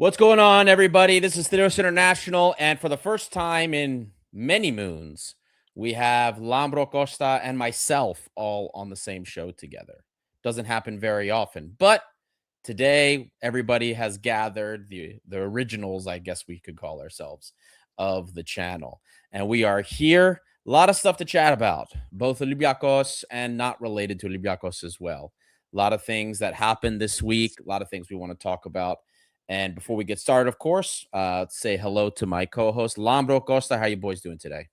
What's going on, everybody? This is Theros International, and for the first time in many moons, we have Lambro Costa and myself all on the same show together. Doesn't happen very often, but today everybody has gathered, the originals, I guess we could call ourselves, of the channel, and we are here. A lot of stuff to chat about, both Olympiacos and not related to Olympiacos as well. A lot of things that happened this week, a lot of things we want to talk about. And before we get started, of course, say hello to my co-host, Lambro Costa. How you boys doing today?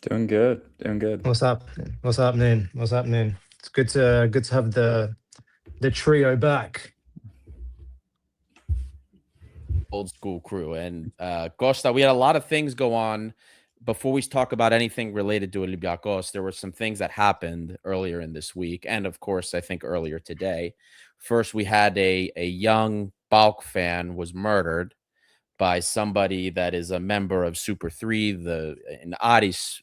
Doing good. Doing good. What's up? What's happening? What's happening? It's good to have the trio back. Old school crew. And Costa, we had a lot of things go on. Before we talk about anything related to Olympiacos, there were some things that happened earlier in this week. And of course, I think earlier today. First, we had a young Balk fan was murdered by somebody that is a member of Super 3, the Aris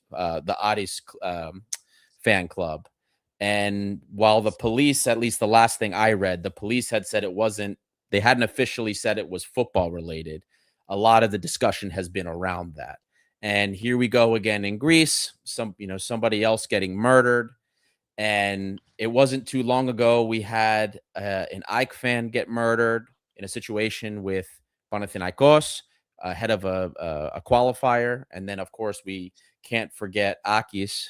fan club. And while the police, at least the last thing I read, the police had said it wasn't, they hadn't officially said it was football related. A lot of the discussion has been around that. And here we go again in Greece, somebody else getting murdered. And it wasn't too long ago we had an AEK fan get murdered in a situation with Panathinaikos ahead of a qualifier. And then, of course, we can't forget Akis,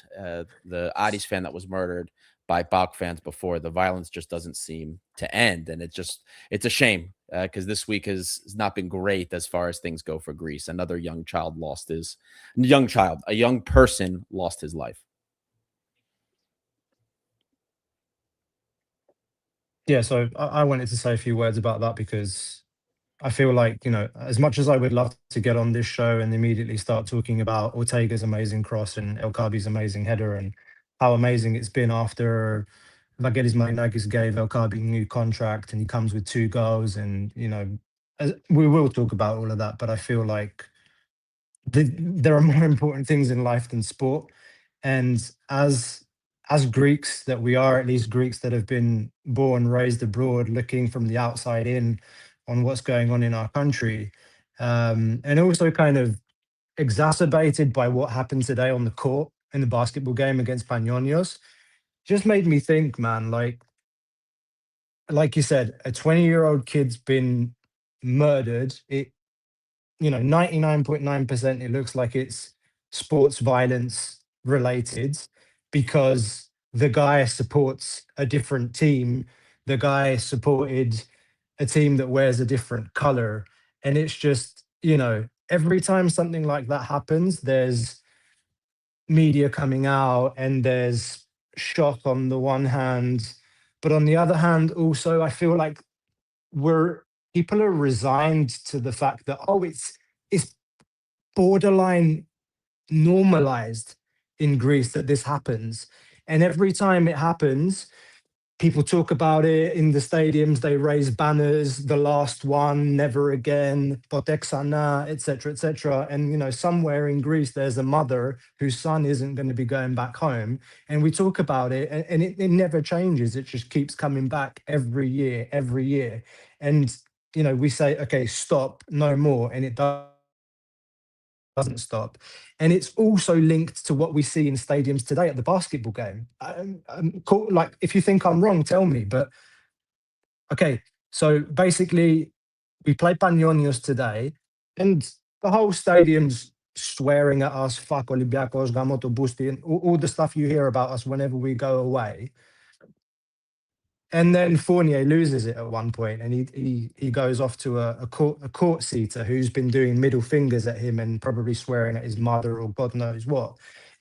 the Aris fan that was murdered by PAOK fans before. The violence just doesn't seem to end. And it's a shame because this week has not been great as far as things go for Greece. Another a young person lost his life. Yeah, so I wanted to say a few words about that because I feel like, as much as I would love to get on this show and immediately start talking about Ortega's amazing cross and El Kaabi's amazing header and how amazing it's been after Vagelis Marinakis gave El Kaabi a new contract and he comes with 2 goals and, we will talk about all of that, but I feel like there are more important things in life than sport. And as Greeks that we are, at least Greeks that have been born, raised abroad, looking from the outside in on what's going on in our country, and also kind of exacerbated by what happened today on the court in the basketball game against Panionios, just made me think, man, like you said, a 20-year-old kid's been murdered. 99.9%, it looks like it's sports violence related because the guy supports a different team. The guy supported a team that wears a different color. And it's just, every time something like that happens, there's media coming out and there's shock on the one hand. But on the other hand, also, I feel like people are resigned to the fact that it's borderline normalized in Greece that this happens, and every time it happens, people talk about it in the stadiums. They raise banners, the last one, never again, Potexana, etc., etc. And somewhere in Greece, there's a mother whose son isn't going to be going back home, and we talk about it, and it never changes. It just keeps coming back every year, and we say, okay, stop, no more, and it doesn't stop. And it's also linked to what we see in stadiums today at the basketball game. Like, if you think I'm wrong, tell me. But okay, so basically, we played Panionios today, and the whole stadium's swearing at us, fuck Olympiacos, Gamoto Busti, and all the stuff you hear about us whenever we go away. And then Fournier loses it at one point, and he goes off to a court seater who's been doing middle fingers at him and probably swearing at his mother or God knows what.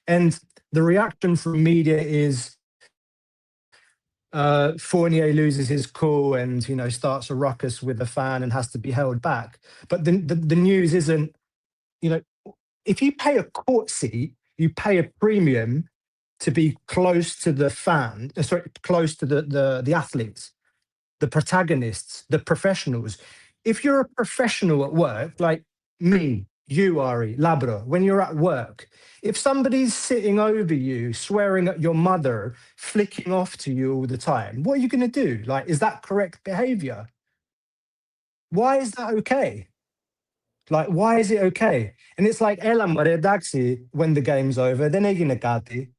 And the reaction from media is Fournier loses his cool and starts a ruckus with a fan and has to be held back. But the news isn't, if you pay a court seat, you pay a premium to be close to the close to the athletes, the protagonists, the professionals. If you're a professional at work, like me, you, Ari, Labro, when you're at work, if somebody's sitting over you, swearing at your mother, flicking off to you all the time, what are you going to do? Like, is that correct behavior? Why is that okay? Like, why is it okay? And it's like, elam redaksi when the game's over, then egin.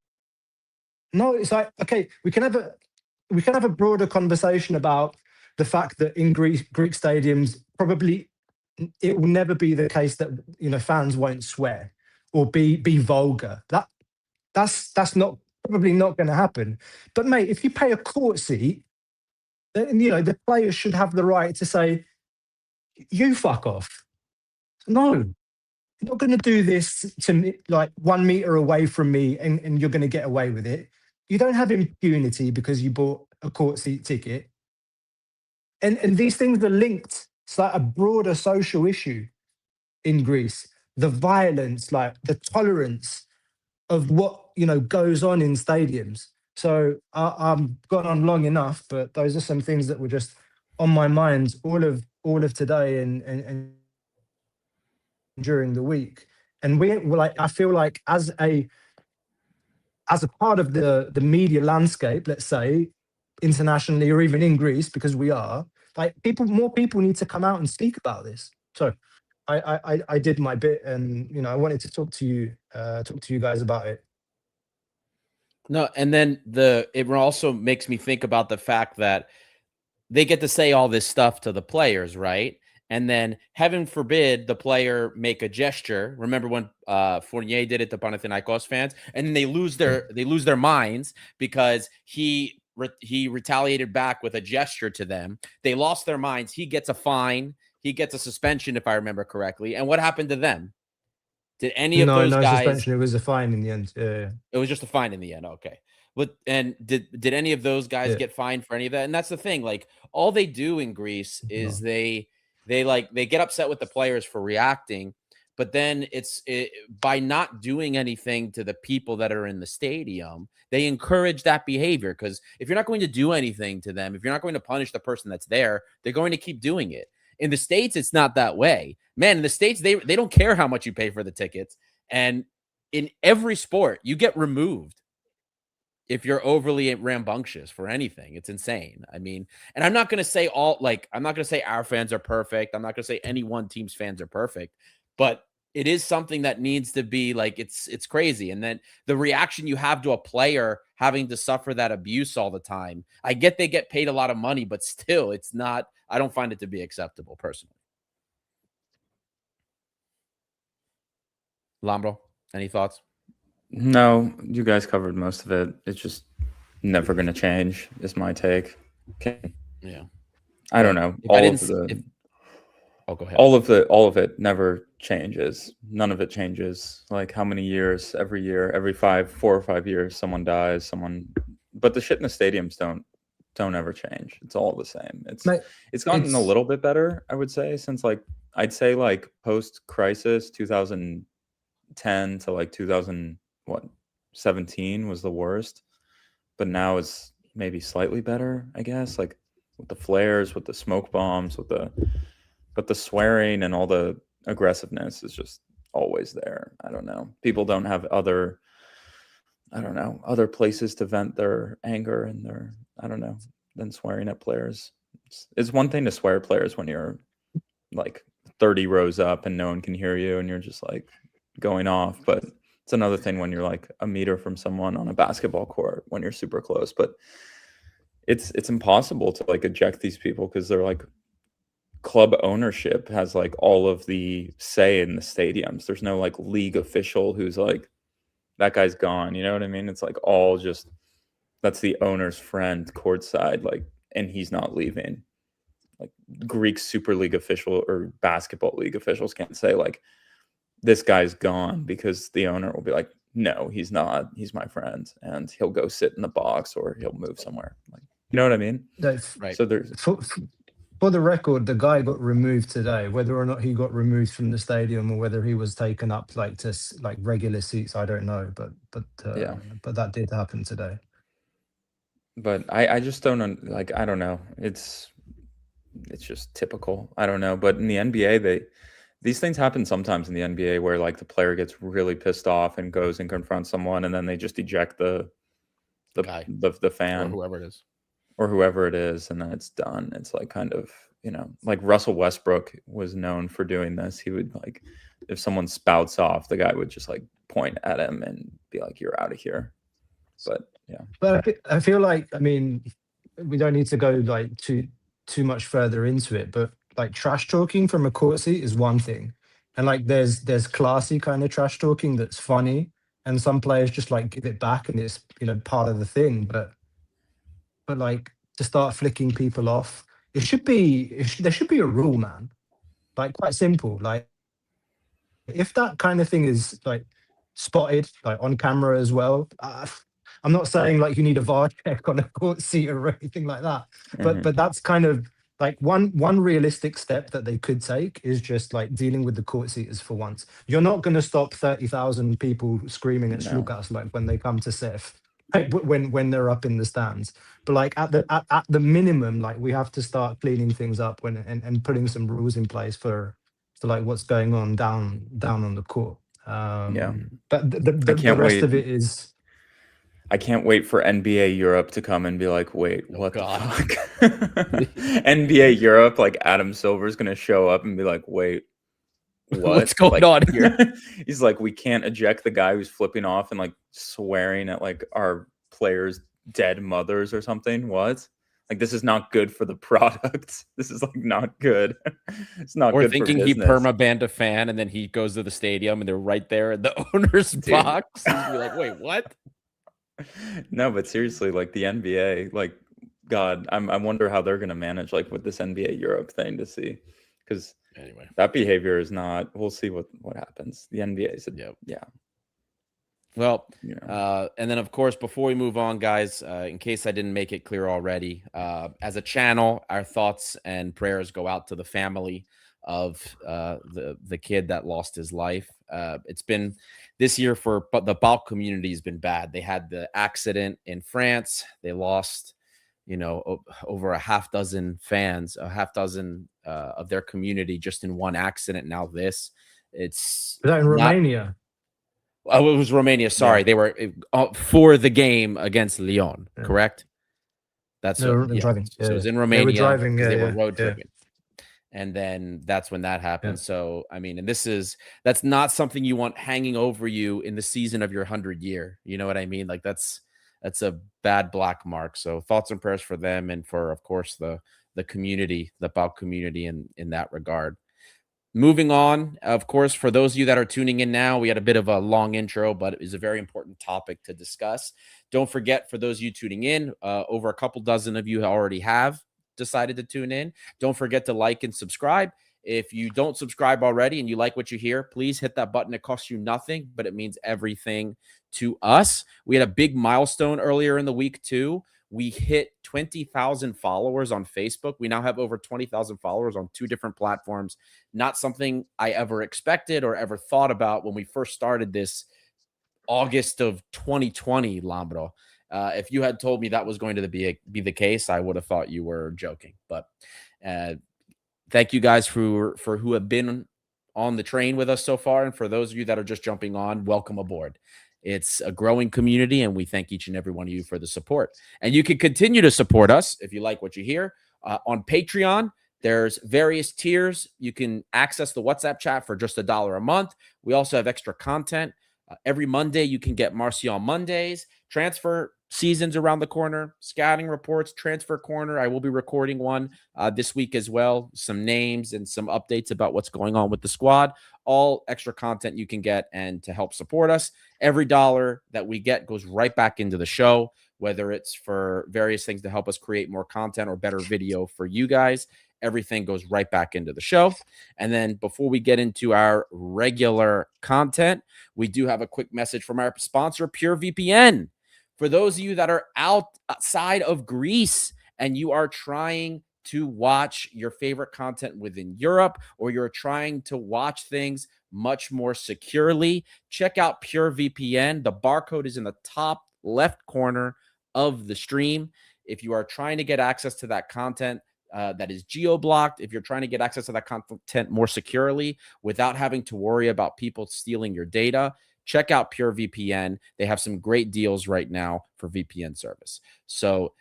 No, it's like, okay, we can have a broader conversation about the fact that in Greek stadiums, probably it will never be the case that fans won't swear or be vulgar. That's not probably not going to happen. But mate, if you pay a court seat, then the players should have the right to say, "You fuck off." No, you're not going to do this to me, like 1 meter away from me, and you're going to get away with it. You don't have impunity because you bought a court seat ticket. And these things are linked. It's like a broader social issue in Greece. The violence, like the tolerance of what goes on in stadiums. So I've gone on long enough, but those are some things that were just on my mind all of today and during the week. And I feel like as a part of the media landscape, let's say internationally or even in Greece, because we are, like, more people need to come out and speak about this. So I did my bit, and I wanted to talk to you guys about it. No, and then it also makes me think about the fact that they get to say all this stuff to the players, right? And then, heaven forbid, the player make a gesture. Remember when Fournier did it to Panathinaikos fans, and then they lose their minds because he retaliated back with a gesture to them. They lost their minds. He gets a fine. He gets a suspension, if I remember correctly. And what happened to them? Did any of those No guys? suspension. It was a fine in the end. It was just a fine in the end. Okay. But did any of those guys Yeah. get fined for any of that? And that's the thing. Like, all they do in Greece is No. they get upset with the players for reacting, but then by not doing anything to the people that are in the stadium, they encourage that behavior. Because if you're not going to do anything to them, if you're not going to punish the person that's there, they're going to keep doing it. In the States, it's not that way. Man, in the States, they don't care how much you pay for the tickets. And in every sport, you get removed if you're overly rambunctious for anything. It's insane. I mean, and I'm not going to say I'm not going to say our fans are perfect. I'm not going to say any one team's fans are perfect, but it is something that needs to be like, it's crazy. And then the reaction you have to a player having to suffer that abuse all the time. I get they get paid a lot of money, but still, it's not, I don't find it to be acceptable personally. Lambro, any thoughts? No, you guys covered most of it. It's just never going to change, is my take. Okay. Yeah. I don't know. Go ahead. All of it never changes. None of it changes. Like, how many years? Every year, every 4 or 5 years, someone dies. But the shit in the stadiums don't ever change. It's all the same. It's gotten a little bit better, I would say, since I'd say post crisis 2010 to 2017 was the worst. But now it's maybe slightly better, I guess. Like, with the flares, with the smoke bombs, but the swearing and all the aggressiveness is just always there. I don't know. People don't have other places to vent their anger and than swearing at players. It's one thing to swear at players when you're 30 rows up and no one can hear you and you're just going off. But it's another thing when you're a meter from someone on a basketball court when you're super close. But it's impossible to eject these people because they're club ownership has all of the say in the stadiums. There's no league official who's that guy's gone. You know what I mean? It's all just, that's the owner's friend courtside, and he's not leaving. Greek Super League official or basketball league officials can't say this guy's gone, because the owner will be no, he's not. He's my friend, and he'll go sit in the box or he'll move somewhere. You know what I mean? Right. So there's for the record, the guy got removed today. Whether or not he got removed from the stadium or whether he was taken up to regular seats, I don't know. But yeah. But that did happen today. But I just don't I don't know. It's just typical. I don't know. But in the NBA, these things happen sometimes in the NBA where the player gets really pissed off and goes and confronts someone, and then they just eject the guy, the fan or whoever it is, and then it's done. It's kind of you know, like Russell Westbrook was known for doing this. He would like, if someone spouts off, the guy would just like point at him and be like, "You're out of here." But yeah, But I feel like, I mean, we don't need to go like too much further into it, but like trash talking from a court seat is one thing, and like there's classy kind of trash talking that's funny, and some players just like give it back, and it's, you know, part of the thing. But like to start flicking people off, there should be a rule, man. Like quite simple. Like if that kind of thing is like spotted like on camera as well, I'm not saying like you need a VAR check on a court seat or anything like that, but that's kind of like one realistic step that they could take is just like dealing with the court seaters for once. You're not going to stop 30,000 people screaming at No. Slugas like when they come to Seth, like when they're up in the stands. But like at the minimum, like we have to start cleaning things up and putting some rules in place for like what's going on down on the court. Yeah. But I the can't rest wait. of it is. I can't wait for NBA Europe to come and be like, wait, what the God. fuck? NBA Europe, like Adam Silver's gonna show up and be like, wait, what? What's going Like, on here? He's like, we can't eject the guy who's flipping off and like swearing at like our players' dead mothers or something. What? Like, this is not good for the product. This is like not good. It's not Or good thinking for he business. perma-banned a fan and then he goes to the stadium and they're right there in the owner's box. He's gonna be like, wait, what? No, but seriously, like the NBA, like God, I wonder how they're gonna manage like with this NBA Europe thing to see, because Anyway, that behavior is not. We'll see what happens. The NBA is, yeah. Well, You know. and then of course, before we move on, guys, in case I didn't make it clear already, as a channel, our thoughts and prayers go out to the family of the kid that lost his life. It's been this year but the Balk community has been bad. They had the accident in France. They lost, you know, over a half dozen fans, of their community just in one accident. Now this, it's Was that in Romania? Oh, it was Romania. Sorry, they were for the game against Lyon. Correct. That's they were driving. So it was in They Romania. were driving. They were road tripping. And then that's when that happened. So, I mean, and that's not something you want hanging over you in the season of your 100 year. You know what I mean? Like that's a bad black mark. So thoughts and prayers for them and for, of course, the community, the Balk community in that regard. Moving on, of course, for those of you that are tuning in now, we had a bit of a long intro, but it was a very important topic to discuss. Don't forget, for those of you tuning in, over a couple dozen of you already have decided to tune in. Don't forget to like and subscribe. If you don't subscribe already and you like what you hear, please hit that button. It costs you nothing, but it means everything to us. We had a big milestone earlier in the week too. We hit 20,000 followers on Facebook. We now have over 20,000 followers on 2 different platforms. Not something I ever expected or ever thought about when we first started this August of 2020, Lambro. If you had told me that was going to be the case, I would have thought you were joking. But thank you guys for who have been on the train with us so far. And for those of you that are just jumping on, welcome aboard. It's a growing community, and we thank each and every one of you for the support. And you can continue to support us if you like what you hear on Patreon. There's various tiers. You can access the WhatsApp chat for just $1 a month. We also have extra content. Every Monday, you can get Martial Mondays, transfer seasons around the corner, scouting reports, transfer corner. I will be recording one this week as well. Some names and some updates about what's going on with the squad. All extra content you can get, and to help support us, every dollar that we get goes right back into the show, whether it's for various things to help us create more content or better video for you guys. Everything goes right back into the show. And then before we get into our regular content, we do have a quick message from our sponsor, PureVPN. For those of you that are outside of Greece and you are trying to watch your favorite content within Europe, or you're trying to watch things much more securely, check out PureVPN. The barcode is in the top left corner of the stream. If you are trying to get access to that content that is geo-blocked, if you're trying to get access to that content more securely without having to worry about people stealing your data, check out PureVPN. They have some great deals right now for VPN service. So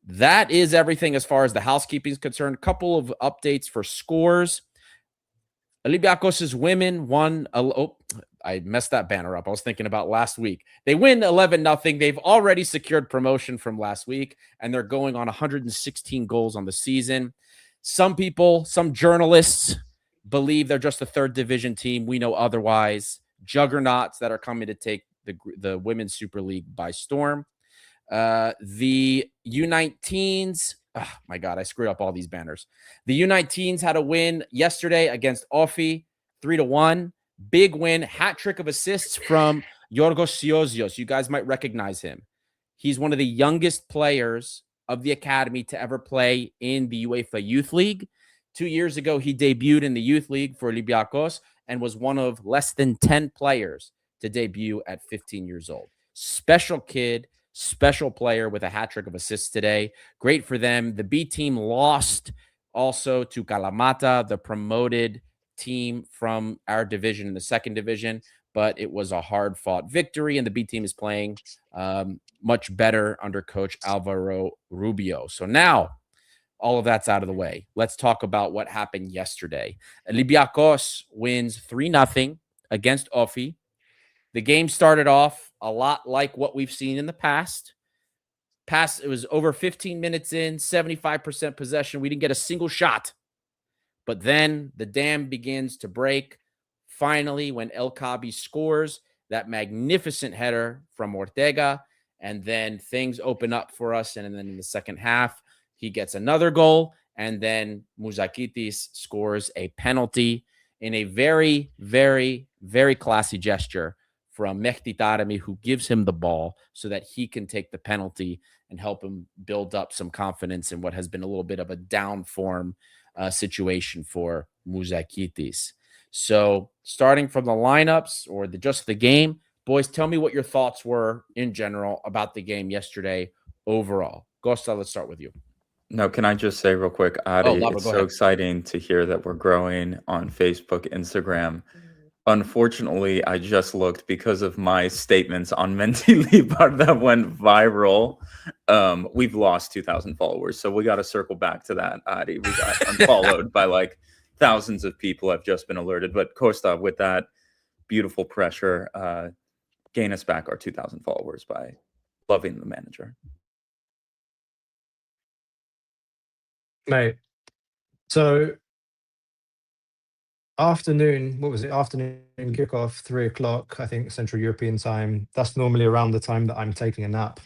that is everything as far as the housekeeping is concerned. A couple of updates for scores. Olympiacos' women won. I messed that banner up. I was thinking about last week. They win 11-0. They've already secured promotion from last week, and they're going on 116 goals on the season. Some people, some journalists believe they're just a third division team. We know otherwise. Juggernauts that are coming to take the Women's Super League by storm. The U19s, oh my God, I screwed up all these banners. The U19s had a win yesterday against OFI, 3-1. Big win, hat trick of assists from Yorgos Siozios. You guys might recognize him. He's one of the youngest players of the academy to ever play in the UEFA Youth League. 2 years ago, he debuted in the Youth League for Olympiacos and was one of less than 10 players to debut at 15 years old. Special kid, special player with a hat trick of assists today. Great for them. The B team lost also to Kalamata, the promoted team from our division in the second division, but it was a hard-fought victory, and the B team is playing much better under coach Alvaro Rubio. So now all of that's out of the way. Let's talk about what happened yesterday. Olympiacos wins 3-0 against OFI. The game started off a lot like what we've seen in the past. It was over 15 minutes in, 75% possession. We didn't get a single shot. But then the dam begins to break. Finally, when El Kaabi scores that magnificent header from Ortega, and then things open up for us. And then in the second half, he gets another goal. And then Mouzakitis scores a penalty in a very, very, very classy gesture from Mehdi Taremi, who gives him the ball so that he can take the penalty and help him build up some confidence in what has been a little bit of a down form situation for Mouzakitis. So starting from the lineups or just the game, boys, tell me what your thoughts were in general about the game yesterday overall. Costa, let's start with you. No, can I just say real quick, Adi, Lava, it's go so ahead. exciting to hear that we're growing on Facebook, Instagram. Unfortunately, I just looked because of my statements on Mendilibar that went viral. We've lost 2,000 followers, so we got to circle back to that, Adi. We got unfollowed by like thousands of people. I've just been alerted. But Costa, with that beautiful pressure, gain us back our 2,000 followers by loving the manager. Mate, so afternoon kickoff, 3:00, I think, Central European time. That's normally around the time that I'm taking a nap.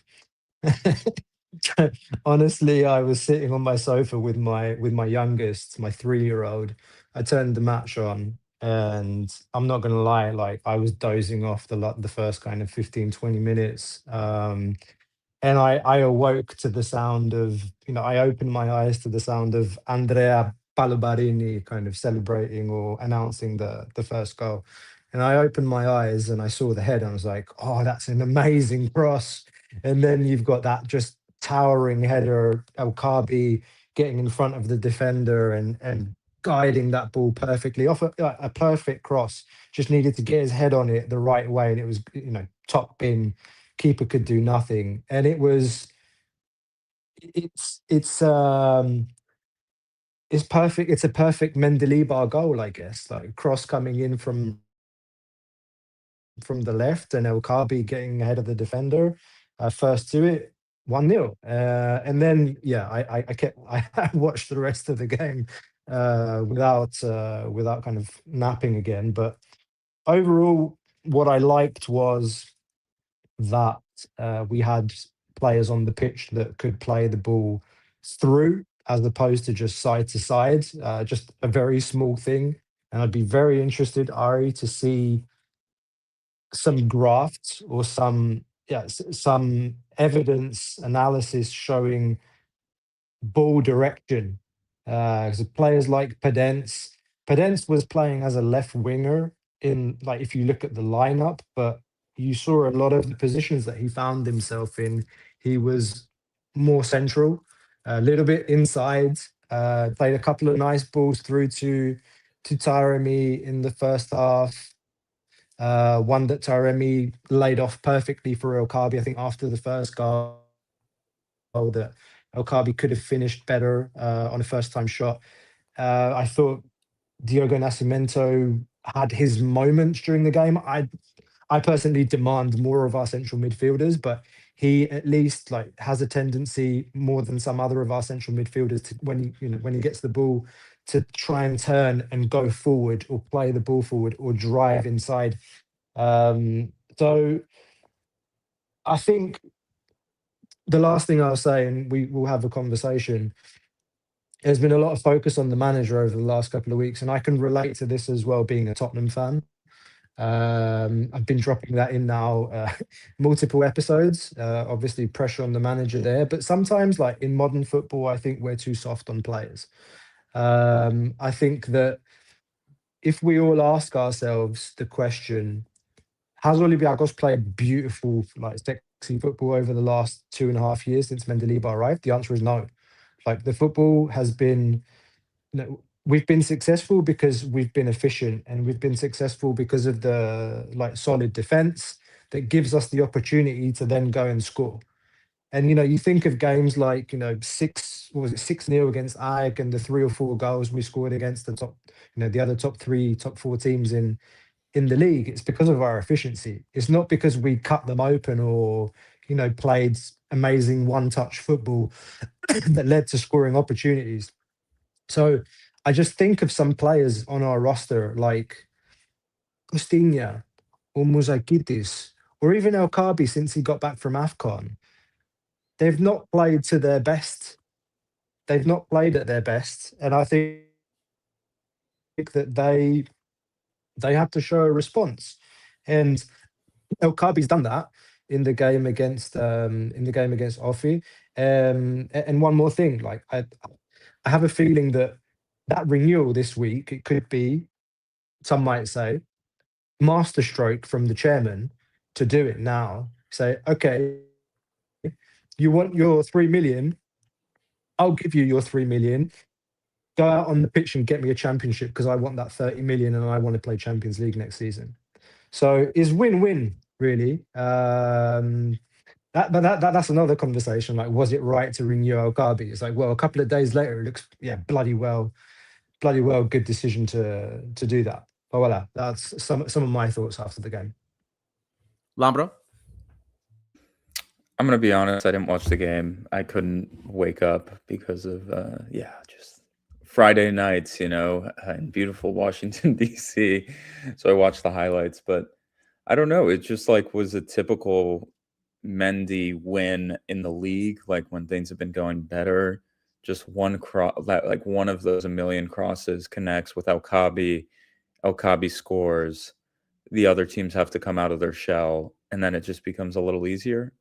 Honestly, I was sitting on my sofa with my youngest, my 3-year-old. I turned the match on, and I'm not gonna lie, like, I was dozing off the first kind of 15, 20 minutes. And I awoke to the sound of, I opened my eyes to the sound of Andrea Palobarini kind of celebrating or announcing the first goal. And I opened my eyes and I saw the head and I was like, oh, that's an amazing cross. And then you've got that just towering header, El Kaabi getting in front of the defender and guiding that ball perfectly off a perfect cross. Just needed to get his head on it the right way. And it was, top bin. Keeper could do nothing. And it's perfect. It's a perfect Mendilibar goal, I guess. Like cross coming in from the left and El Kaabi getting ahead of the defender. First to it, 1-0. And then I watched the rest of the game without kind of napping again. But overall, what I liked was that we had players on the pitch that could play the ball through as opposed to just side to side, just a very small thing. And I'd be very interested, Ari, to see some graphs or some evidence analysis showing ball direction. So players like Podence was playing as a left winger in, like, if you look at the lineup, but you saw a lot of the positions that he found himself in. He was more central, a little bit inside. Played a couple of nice balls through to Taremi in the first half. One that Taremi laid off perfectly for El Kaabi, I think, after the first goal, that Kaabi could have finished better on a first-time shot. I thought Diogo Nascimento had his moments during the game. I personally demand more of our central midfielders, but he at least like has a tendency more than some other of our central midfielders to when he gets the ball to try and turn and go forward or play the ball forward or drive inside. So I think the last thing I'll say, and we will have a conversation, there's been a lot of focus on the manager over the last couple of weeks, and I can relate to this as well, being a Tottenham fan. I've been dropping that in now multiple episodes. Obviously, pressure on the manager there, but sometimes, like in modern football, I think we're too soft on players. I think that if we all ask ourselves the question, has Olympiacos played beautiful, like sexy football over the last 2.5 years since Mendilibar arrived? The answer is no. Like the football has been, we've been successful because we've been efficient, and we've been successful because of the like solid defense that gives us the opportunity to then go and score. And you think of games like 6-0 against AEK, and the 3 or 4 goals we scored against the top, the other top 3, top 4 teams in the league. It's because of our efficiency. It's not because we cut them open or played amazing one-touch football that led to scoring opportunities. So I just think of some players on our roster like Costinha or Mouzakitis or even El Kaabi since he got back from AFCON. They've not played to their best. They've not played at their best. And I think that they have to show a response. And El Kaabi's done that in the game against OFI. And one more thing, like I have a feeling that renewal this week, it could be, some might say, masterstroke from the chairman to do it now. Say, okay, you want your 3 million? I'll give you your 3 million. Go out on the pitch and get me a championship because I want that 30 million and I want to play Champions League next season. So it's win-win, really. That's another conversation. Like, was it right to renew El Kaabi? It's like, well, a couple of days later, it looks, bloody well, good decision to do that. But voila, that's some of my thoughts after the game. Lambro? I'm gonna be honest, I didn't watch the game. I couldn't wake up because of just Friday nights, in beautiful Washington DC. So I watched the highlights, but I don't know. It just was a typical Mendy win in the league, like when things have been going better. Just one cross, like one of those 1,000,000 crosses connects with El Kaabi. El Kaabi scores. The other teams have to come out of their shell, and then it just becomes a little easier.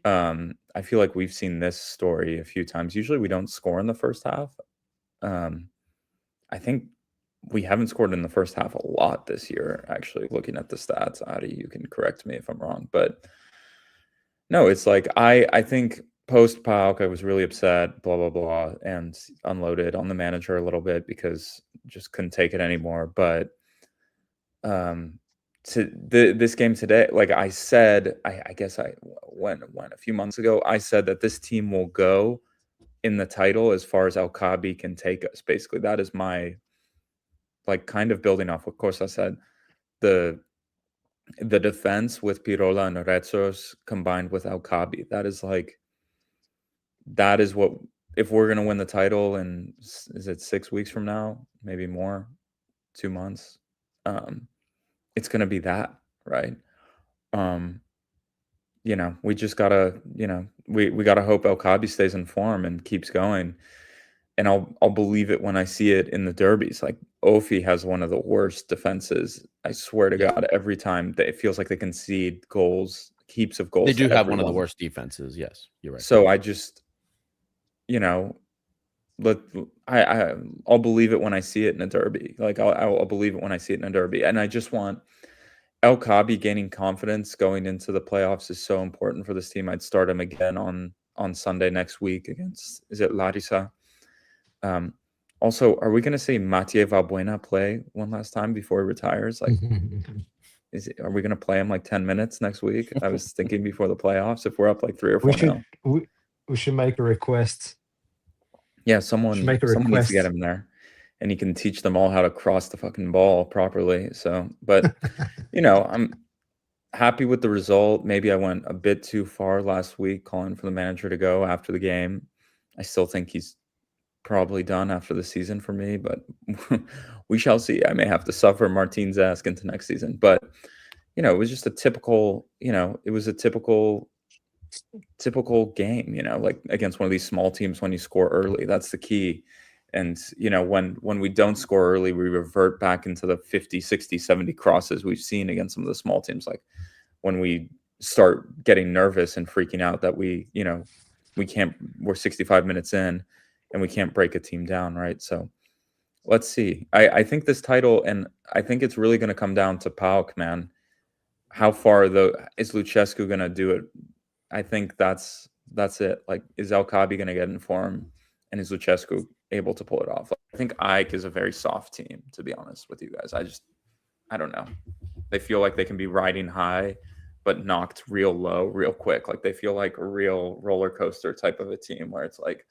I feel like we've seen this story a few times. Usually we don't score in the first half. I think we haven't scored in the first half a lot this year, actually, looking at the stats. Adi, you can correct me if I'm wrong. But no, it's like I think post-PAOK, I was really upset, blah, blah, blah, and unloaded on the manager a little bit because just couldn't take it anymore. But this game today, like I said, I guess when a few months ago, I said that this team will go in the title as far as El Kaabi can take us. Basically, that is my kind of building off. Of course, I said the defense with Pirola and Rezos combined with El Kaabi. That is what, if we're gonna win the title, and is it 6 weeks from now, maybe more, 2 months? It's going to be that, right? We just gotta, we gotta hope El Kaabi stays in form and keeps going. And I'll believe it when I see it in the derbies. Like OFI has one of the worst defenses. I swear to God, every time it feels like they concede goals, heaps of goals. They do have one of the worst defenses. Yes, you're right. So I just, I'll believe it when I see it in a derby. Like I'll believe it when I see it in a derby. And I just want El Kaabi gaining confidence going into the playoffs is so important for this team. I'd start him again on Sunday next week against, is it Larissa? Also, are we going to see Mathieu Valbuena play one last time before he retires? Like, are we going to play him like 10 minutes next week? I was thinking before the playoffs, if we're up like 3 or 4 now. We should make a request. Yeah, someone make a needs to get request. him there, and he can teach them all how to cross the fucking ball properly. So, but I'm happy with the result. Maybe I went a bit too far last week calling for the manager to go after the game. I still think he's probably done after the season for me, but we shall see. I may have to suffer Martin's ass into next season. But, it was just a typical, it was a typical game, like against one of these small teams when you score early. That's the key. And, when we don't score early, we revert back into the 50, 60, 70 crosses we've seen against some of the small teams. Like when we start getting nervous and freaking out that we're 65 minutes in and we can't break a team down, right? So let's see. I think this title, and I think it's really going to come down to PAOK, man. How far is Lucescu going to do it? I think that's it. Like, is El Kaabi going to get in form, and is Lucescu able to pull it off? I think AEK is a very soft team, to be honest with you guys. I don't know. They feel like they can be riding high, but knocked real low, real quick. Like they feel like a real roller coaster type of a team where it's like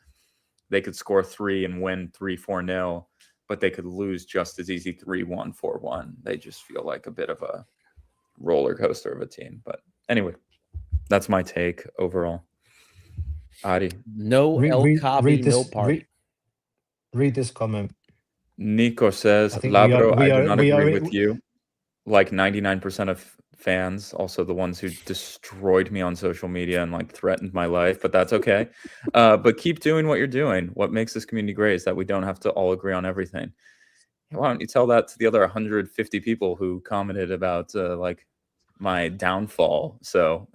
they could score 3 and win 3-4-0, but they could lose just as easy 3-1, 4-1. They just feel like a bit of a roller coaster of a team. But anyway, that's my take overall. Adi. No El Kaabi, no party. Read this comment. Nico says, Labro, I do not agree with you. Like 99% of fans, also the ones who destroyed me on social media and like threatened my life, but that's okay. But keep doing what you're doing. What makes this community great is that we don't have to all agree on everything. Why don't you tell that to the other 150 people who commented about like my downfall? So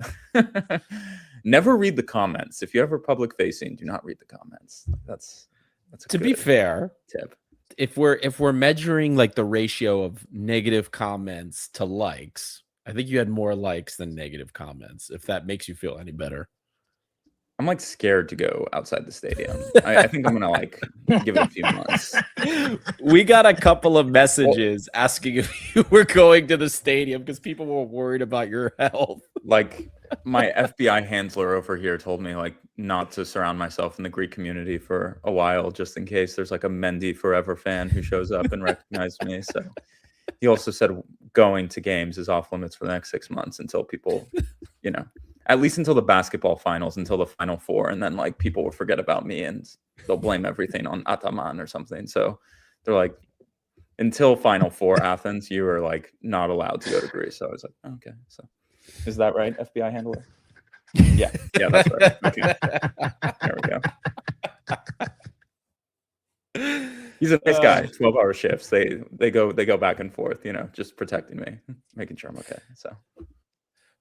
never read the comments. If you're ever public facing, do not read the comments. That's to be fair tip. If we're measuring like the ratio of negative comments to likes, I think you had more likes than negative comments, if that makes you feel any better. I'm like scared to go outside the stadium. I think I'm gonna like give it a few months. We got a couple of messages asking if you were going to the stadium because people were worried about your health. Like my FBI handler over here told me like not to surround myself in the Greek community for a while, just in case there's like a Mendy forever fan who shows up and recognizes me. So he also said going to games is off limits for the next 6 months until people, at least until the basketball finals, until the Final Four, and then like people will forget about me and they'll blame everything on Ataman or something. So they're like, until Final Four Athens, you are like not allowed to go to Greece. So I was like, okay, so is that right, FBI handler? Yeah, that's right. Okay. There we go. He's a nice guy. 12-hour shifts. They go back and forth. Just protecting me, making sure I'm okay. So.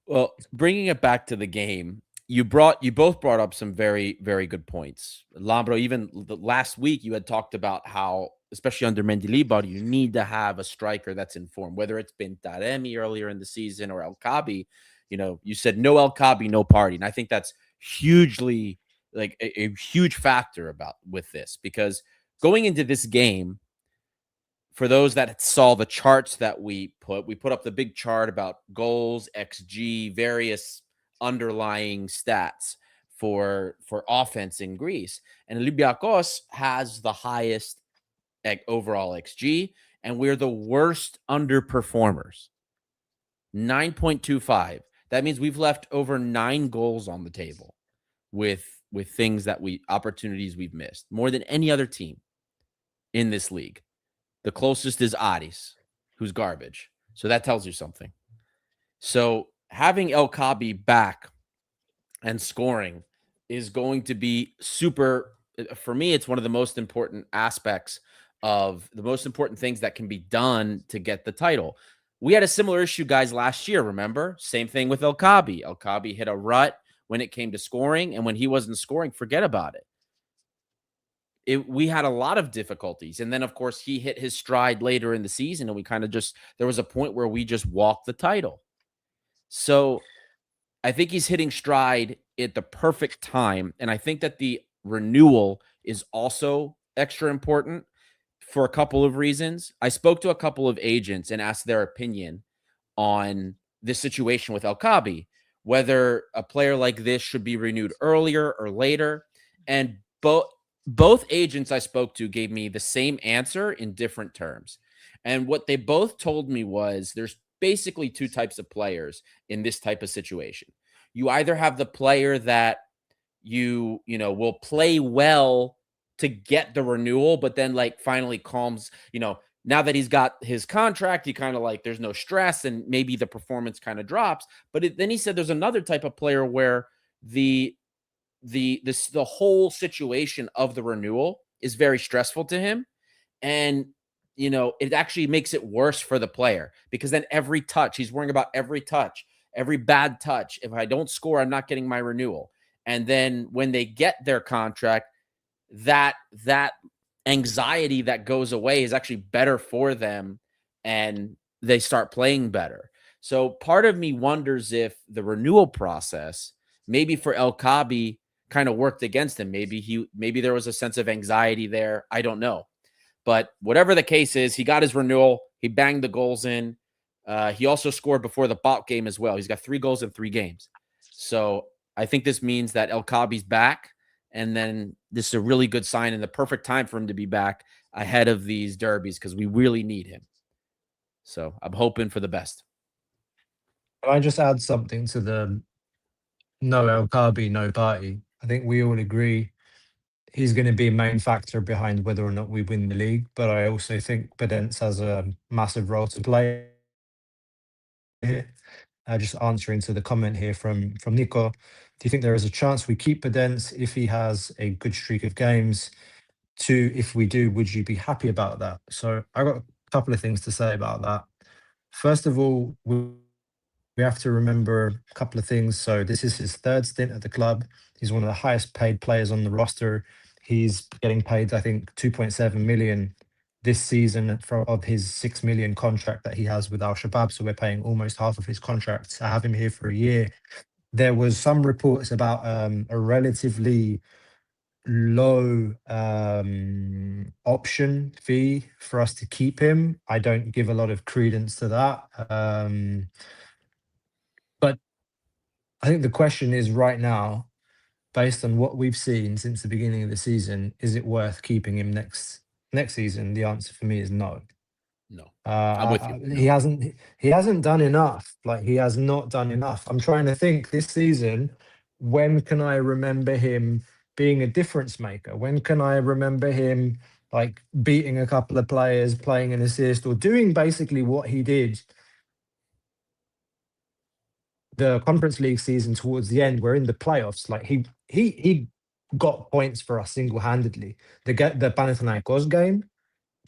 Well, bringing it back to the game, you both brought up some very, very good points. Lambro, even last week, you had talked about how, especially under Mendilibar, you need to have a striker that's informed, whether it's been Taremi earlier in the season or El Kaabi. You said no El Kaabi, no party. And I think that's hugely like a huge factor with this, because going into this game, for those that saw the charts that we put up the big chart about goals, XG, various underlying stats for offense in Greece. And Olympiacos has the highest overall XG, and we're the worst underperformers. 9.25. That means we've left over 9 goals on the table with things that opportunities we've missed, more than any other team in this league. The closest is Aris, who's garbage. So that tells you something. So having El Kaabi back and scoring is going to be super. For me, it's one of the most important aspects of the most important things that can be done to get the title. We had a similar issue, guys, last year, remember? Same thing with El Kaabi. El Kaabi hit a rut when it came to scoring, and when he wasn't scoring, forget about it. We had a lot of difficulties. And then, of course, he hit his stride later in the season, and we kind of there was a point where we just walked the title. So I think he's hitting stride at the perfect time. And I think that the renewal is also extra important for a couple of reasons. I spoke to a couple of agents and asked their opinion on this situation with El Kaabi. whether a player like this should be renewed earlier or later. And both agents I spoke to gave me the same answer in different terms. And what they both told me was there's basically two types of players in this type of situation. You either have the player that you know will play well to get the renewal, but then like finally calms, now that he's got his contract, he kind of like there's no stress and maybe the performance kind of drops. But then he said there's another type of player where the whole situation of the renewal is very stressful to him, and it actually makes it worse for the player because then every touch, he's worrying about every touch, every bad touch. If I don't score, I'm not getting my renewal. And then when they get their contract, that anxiety that goes away is actually better for them, and they start playing better. So part of me wonders if the renewal process, maybe for El Kaabi, kind of worked against him. Maybe there was a sense of anxiety there. I don't know. But whatever the case is, he got his renewal. He banged the goals in. He also scored before the Bot game as well. He's got 3 goals in 3 games. So I think this means that El Kaabi's back. And then this is a really good sign and the perfect time for him to be back ahead of these derbies because we really need him. So I'm hoping for the best. Can I just add something to the no El Kaabi, no party? I think we all agree he's going to be a main factor behind whether or not we win the league. But I also think Podence has a massive role to play here. Just answering to the comment here from Nico, do you think there is a chance we keep Podence if he has a good streak of games? 2, if we do, would you be happy about that? So I got a couple of things to say about that. First of all, we have to remember a couple of things. So this is his 3rd stint at the club. He's one of the highest paid players on the roster. He's getting paid, I think, 2.7 million this season of his 6 million contract that he has with Al Shabab. So we're paying almost half of his contract to have him here for a year. There was some reports about a relatively low option fee for us to keep him. I don't give a lot of credence to that. But I think the question is right now, based on what we've seen since the beginning of the season, is it worth keeping him next season? The answer for me is no. No, I'm with you. No. He hasn't done enough. Like, he has not done enough. I'm trying to think this season, when can I remember him being a difference maker? When can I remember him like beating a couple of players, playing an assist, or doing basically what he did the Conference League season towards the end? We're in the playoffs. Like, he got points for us single-handedly. The Panathinaikos game,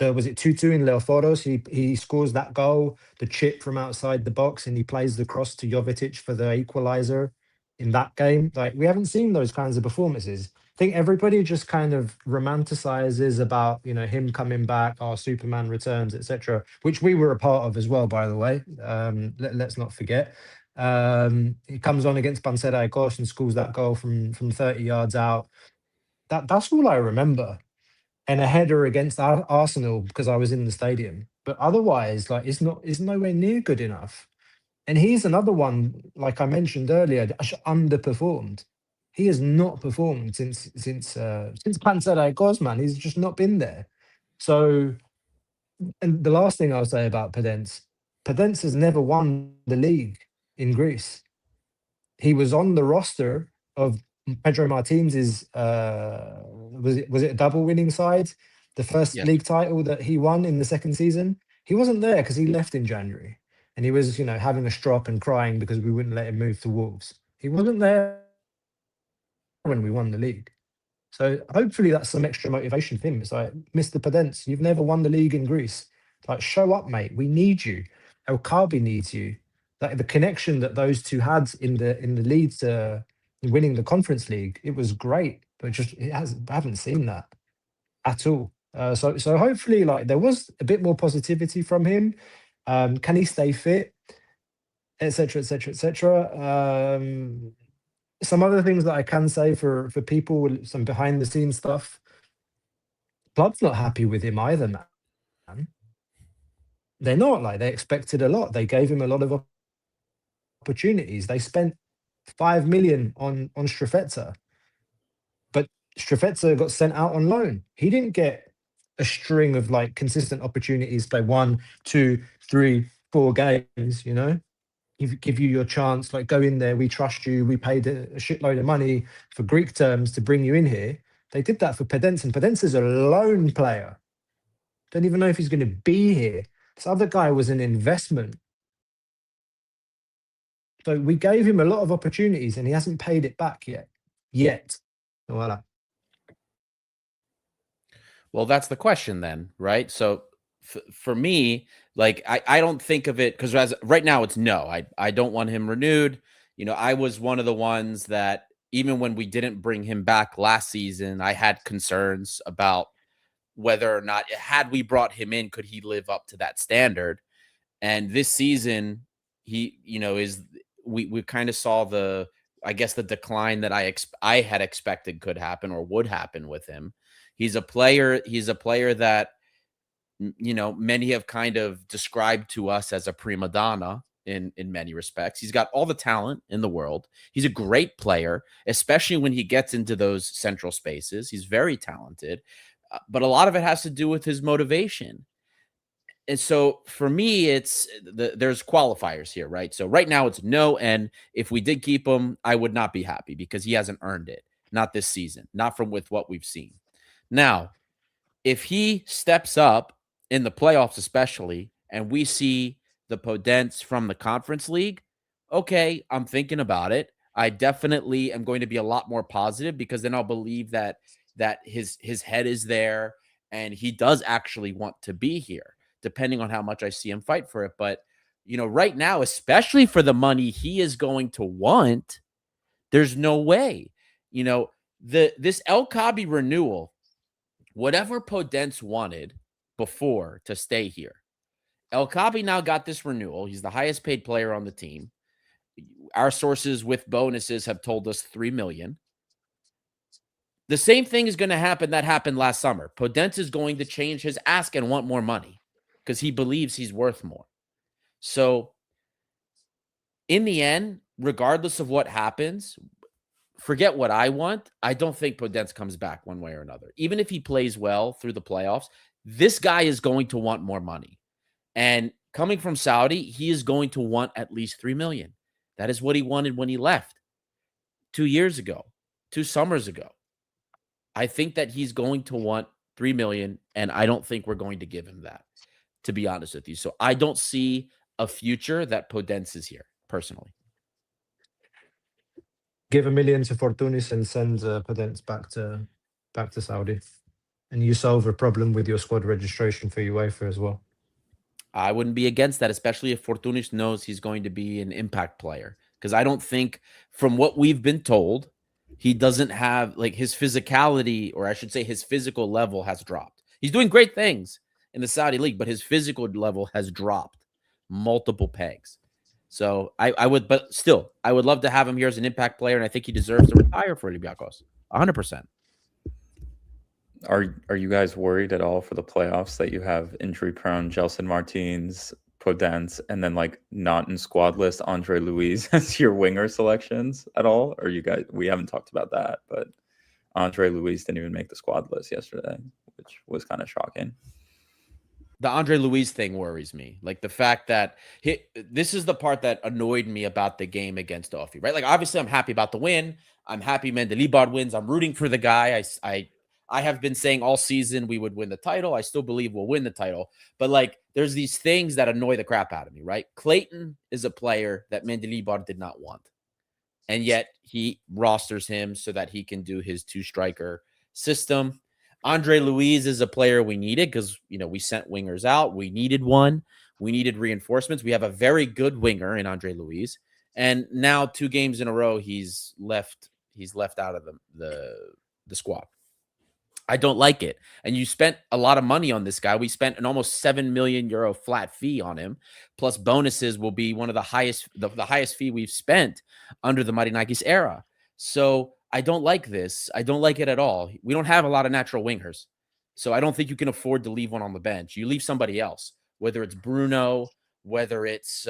was it 2-2 in Leoforos? He scores that goal, the chip from outside the box, and he plays the cross to Jovetic for the equalizer in that game. Like, we haven't seen those kinds of performances. I think everybody just kind of romanticizes about, him coming back, our Superman returns, etc., which we were a part of as well, by the way. Let's not forget. He comes on against Panathinaikos and scores that goal from 30 yards out. That's all I remember. And a header against Arsenal because I was in the stadium. But otherwise, like, it's nowhere near good enough. And he's another one, like I mentioned earlier, underperformed. He has not performed since Panathinaikos, man. He's just not been there. So, and the last thing I'll say about Podence has never won the league in Greece. He was on the roster of Pedro Martins's was it a double winning side? The first league title that he won in the second season. He wasn't there because he left in January, and he was having a strop and crying because we wouldn't let him move to Wolves. He wasn't there when we won the league. So hopefully that's some extra motivation for him. It's like, Mr. Podence, you've never won the league in Greece. Like, show up, mate. We need you. El Kaabi needs you. Like, the connection that those two had in the lead to winning the Conference League, it was great. But I haven't seen that at all. So hopefully, like, there was a bit more positivity from him. Can he stay fit? Etc. Etc. Etc. Some other things that I can say for people with some behind the scenes stuff. Club's not happy with him either, man. They're not. Like, they expected a lot. They gave him a lot of opportunities. They spent 5 million on Strefetza. But Strefetza got sent out on loan. He didn't get a string of like consistent opportunities, play 1, 2, 3, 4 games, you know? Give you your chance, like go in there, we trust you, we paid a shitload of money for Greek terms to bring you in here. They did that for Podence, and Podence is a loan player. Don't even know if he's going to be here. This other guy was an investment. So we gave him a lot of opportunities and he hasn't paid it back yet. Voila. Well, that's the question then, right? So for me, like I don't think of it because as right now it's no. I don't want him renewed. You know, I was one of the ones that even when we didn't bring him back last season, I had concerns about whether or not had we brought him in, could he live up to that standard? And this season, he, you know, is we kind of saw the, I guess, the decline that I had expected could happen or would happen with him. He's a player that, you know, many have kind of described to us as a prima donna in many respects. He's got all the talent in the world. He's a great player, especially when he gets into those central spaces. He's very talented, but a lot of it has to do with his motivation. And so for me, it's there's qualifiers here, right? So right now it's no. And if we did keep him, I would not be happy because he hasn't earned it. Not this season, not from with what we've seen. Now, if he steps up in the playoffs, especially, and we see the Podence from the Conference League, okay, I'm thinking about it. I definitely am going to be a lot more positive because then I'll believe that his head is there and he does actually want to be here, depending on how much I see him fight for it. But you know, right now, especially for the money he is going to want, there's no way. You know, this El Kaabi renewal, whatever Podence wanted before to stay here, El Kaabi now got this renewal. He's the highest paid player on the team. Our sources with bonuses have told us 3 million. The same thing is going to happen that happened last summer. Podence is going to change his ask and want more money because he believes he's worth more. So in the end, regardless of what happens, forget what I want. I don't think Podence comes back one way or another. Even if he plays well through the playoffs, this guy is going to want more money. And coming from Saudi, he is going to want at least 3 million. That is what he wanted when he left 2 years ago, 2 summers ago. I think that he's going to want 3 million, and I don't think we're going to give him that, to be honest with you. So I don't see a future that Podence is here, personally. Give 1 million to Fortunis and send Podence back to Saudi. And you solve a problem with your squad registration for UEFA as well. I wouldn't be against that, especially if Fortunis knows he's going to be an impact player. Because I don't think, from what we've been told, he doesn't have, like, his physicality, or I should say his physical level has dropped. He's doing great things in the Saudi league, but his physical level has dropped multiple pegs. So I would, but still, I would love to have him here as an impact player, and I think he deserves to retire for Olympiacos, 100%. Are you guys worried at all for the playoffs that you have injury-prone Gelson Martins, Podence, and then like not in squad list Andre Luiz as your winger selections at all? Or you guys, we haven't talked about that, but Andre Luiz didn't even make the squad list yesterday, which was kind of shocking. The Andre Luiz thing worries me. Like the fact that this is the part that annoyed me about the game against OFI, right? Like, obviously I'm happy about the win. I'm happy Mendilibar wins. I'm rooting for the guy. I have been saying all season we would win the title. I still believe we'll win the title. But like, there's these things that annoy the crap out of me, right? Clayton is a player that Mendilibar did not want. And yet he rosters him so that he can do his 2-striker system. Andre Luiz is a player we needed because, you know, we sent wingers out. We needed one. We needed reinforcements. We have a very good winger in Andre Luiz. And now 2 games in a row, he's left out of the squad. I don't like it. And you spent a lot of money on this guy. We spent an almost 7 million euro flat fee on him. Plus bonuses will be one of the highest, the highest fee we've spent under the Marinakis era. So I don't like this. I don't like it at all. We don't have a lot of natural wingers. So I don't think you can afford to leave one on the bench. You leave somebody else, whether it's Bruno, whether it's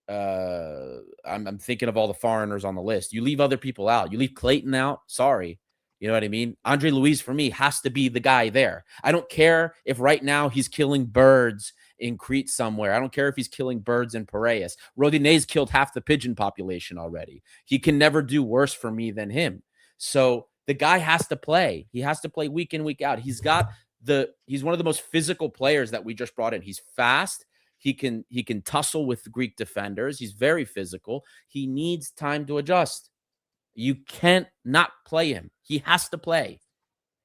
I'm thinking of all the foreigners on the list. You leave other people out. You leave Clayton out. Sorry. You know what I mean? Andre Luiz, for me, has to be the guy there. I don't care if right now he's killing birds in Crete somewhere. I don't care if he's killing birds in Piraeus. Rodinei's killed half the pigeon population already. He can never do worse for me than him. So the guy has to play. He has to play week in, week out. He's one of the most physical players that we just brought in. He's fast. He can tussle with Greek defenders. He's very physical. He needs time to adjust. You can't not play him. He has to play.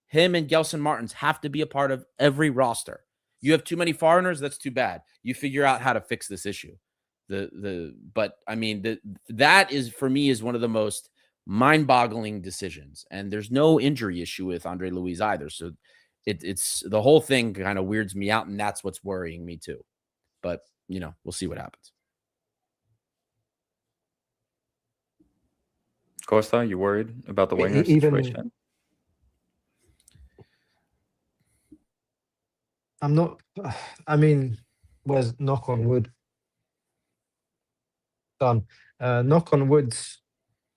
Him and Gelson Martins have to be a part of every roster. You have too many foreigners, that's too bad. You figure out how to fix this issue. But I mean, that is, for me, is one of the most mind-boggling decisions. And there's no injury issue with Andre Luiz either. So it's the whole thing kind of weirds me out, and that's what's worrying me too. But, we'll see what happens. Costa, you worried about the winger situation? I'm not. I mean, where's knock on wood? Done. Knock on wood.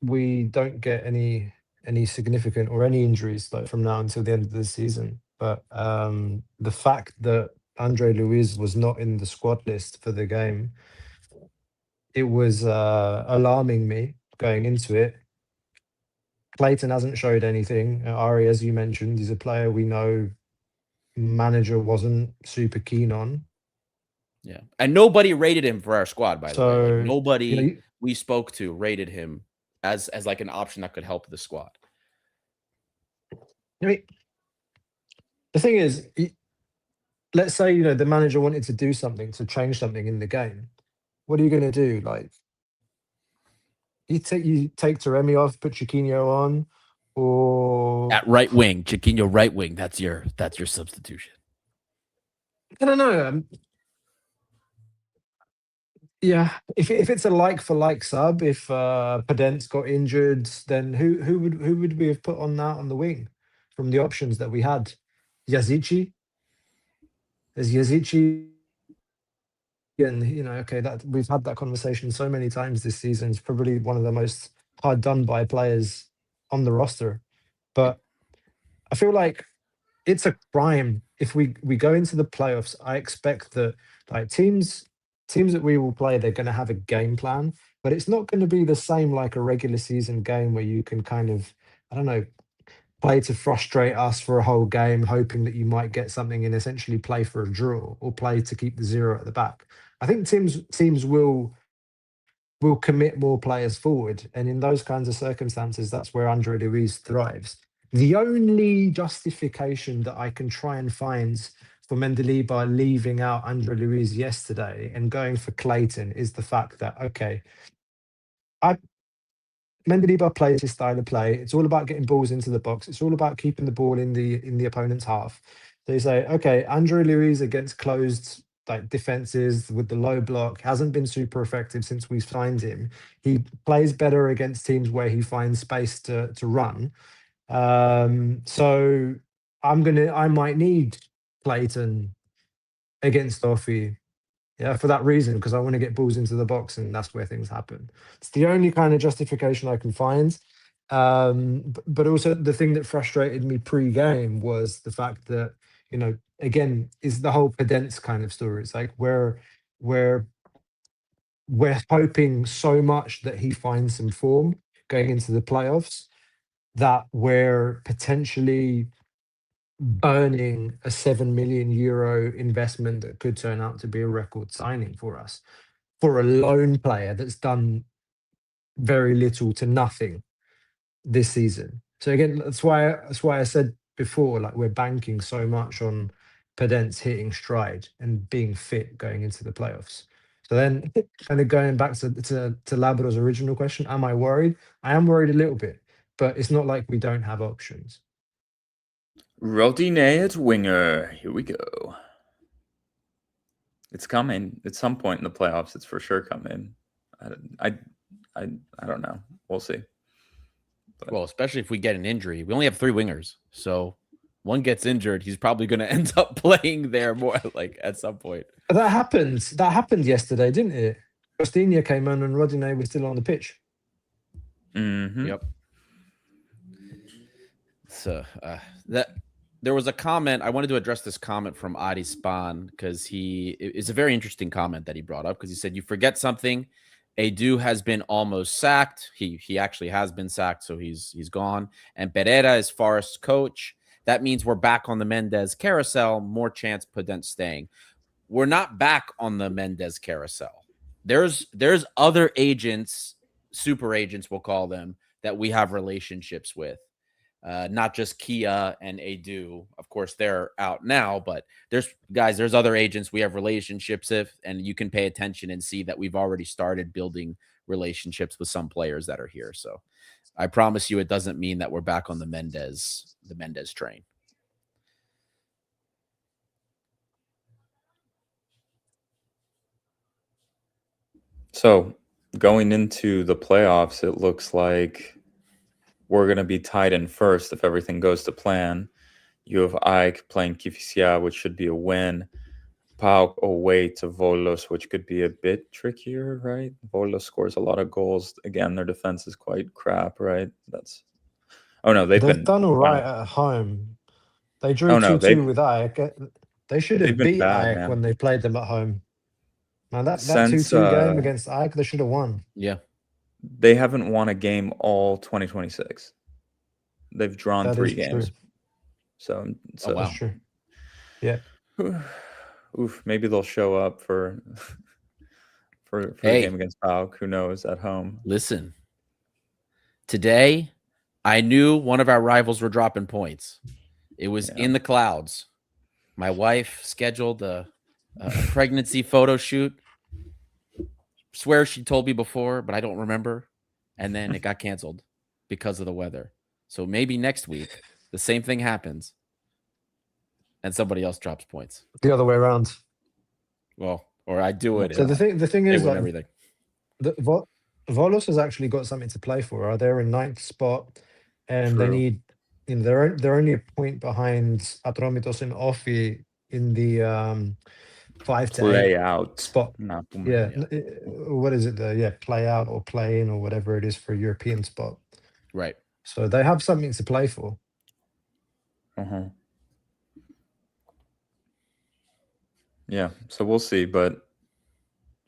We don't get any significant or any injuries like from now until the end of the season. But the fact that Andre Luiz was not in the squad list for the game, it was alarming me going into it. Clayton hasn't showed anything. Ari, as you mentioned, he's a player we know manager wasn't super keen on. Yeah. And nobody rated him for our squad, by the way. Like, nobody we spoke to rated him as like an option that could help the squad. I mean, the thing is, let's say, the manager wanted to do something to change something in the game. What are you going to do? Like, you take Taremi off, put Chiquinho on, or at right wing, Chiquinho right wing. That's your substitution. I don't know. Yeah, if it's a like for like sub, if Podence got injured, then who would we have put on that on the wing from the options that we had? Yazici. There's Yazici. And okay, that we've had that conversation so many times this season. It's probably one of the most hard done by players on the roster. But I feel like it's a crime if we go into the playoffs. I expect that like teams that we will play, they're going to have a game plan, but it's not going to be the same like a regular season game where you can kind of, I don't know, play to frustrate us for a whole game, hoping that you might get something and essentially play for a draw or play to keep the 0 at the back. I think teams will commit more players forward, and in those kinds of circumstances, that's where Andre Luiz thrives. The only justification that I can try and find for Mendilibar leaving out Andre Luiz yesterday and going for Clayton is the fact that, okay, Mendilibar plays his style of play. It's all about getting balls into the box. It's all about keeping the ball in the opponent's half. So you say, okay, Andre Luiz against closed like defenses with the low block hasn't been super effective since we signed him. He plays better against teams where he finds space to run. So I might need Clayton against OFI. Yeah, for that reason, because I want to get balls into the box, and that's where things happen. It's the only kind of justification I can find. But also the thing that frustrated me pre-game was the fact that, again, is the whole Podence kind of story. It's like we're hoping so much that he finds some form going into the playoffs that we're potentially burning a 7 million euro investment that could turn out to be a record signing for us for a lone player that's done very little to nothing this season. So again, that's why I said before, like, we're banking so much on Podence hitting stride and being fit going into the playoffs. So then kind of going back to Labra's original question, am I worried? I am worried a little bit, but it's not like we don't have options. Rodinei at winger. Here we go. It's coming at some point in the playoffs. It's for sure coming. I don't know. We'll see. But, well, especially if we get an injury. We only have 3 wingers, so one gets injured, he's probably going to end up playing there more like at some point. That happened. That happened yesterday, didn't it? Costinha came on and Rodinei was still on the pitch. Mm-hmm. Yep. So that there was a comment. I wanted to address this comment from Adi Span because it's a very interesting comment that he brought up because he said, you forget something. Edu has been almost sacked. He actually has been sacked, so he's gone. And Pereira is Forest's coach. That means we're back on the Mendez carousel. More chance Podence staying. We're not back on the Mendez carousel. There's other agents, super agents, we'll call them, that we have relationships with. Not just Kia and Edu. Of course, they're out now, but there's other agents we have relationships with, and you can pay attention and see that we've already started building relationships with some players that are here. So I promise you, it doesn't mean that we're back on the Mendez train. So going into the playoffs, it looks like we're going to be tied in first if everything goes to plan. You have Ike playing Kifisia, which should be a win. PAOK away to Volos, which could be a bit trickier, right? Volos scores a lot of goals. Again, their defense is quite crap, right? They've done all right at home. They drew Oh, no, 2-2 with Ajax. They should they've have been beat bad, Ajax man. when they played them at home. Now that Since 2-2 game against Ajax, they should have won. Yeah. They haven't won a game all 2026. They've drawn That 3 is games. true. So Oh, wow. That's true. Yeah. Oof, maybe they'll show up for the game against PAOK. Who knows at home? Listen, today I knew one of our rivals were dropping points. It was in the clouds. My wife scheduled a pregnancy photo shoot. Swear she told me before, but I don't remember. And then it got canceled because of the weather. So maybe next week the same thing happens and somebody else drops points. The other way around. Well, or I do it. So the thing is, like, everything. Volos has actually got something to play for. They're in 9th spot, and they need, they're only a point behind Atromitos and OFI in the 5 to 8 play out spot. Yeah. What is it? Play out or play in or whatever it is for a European spot. Right. So they have something to play for. Yeah. So we'll see. But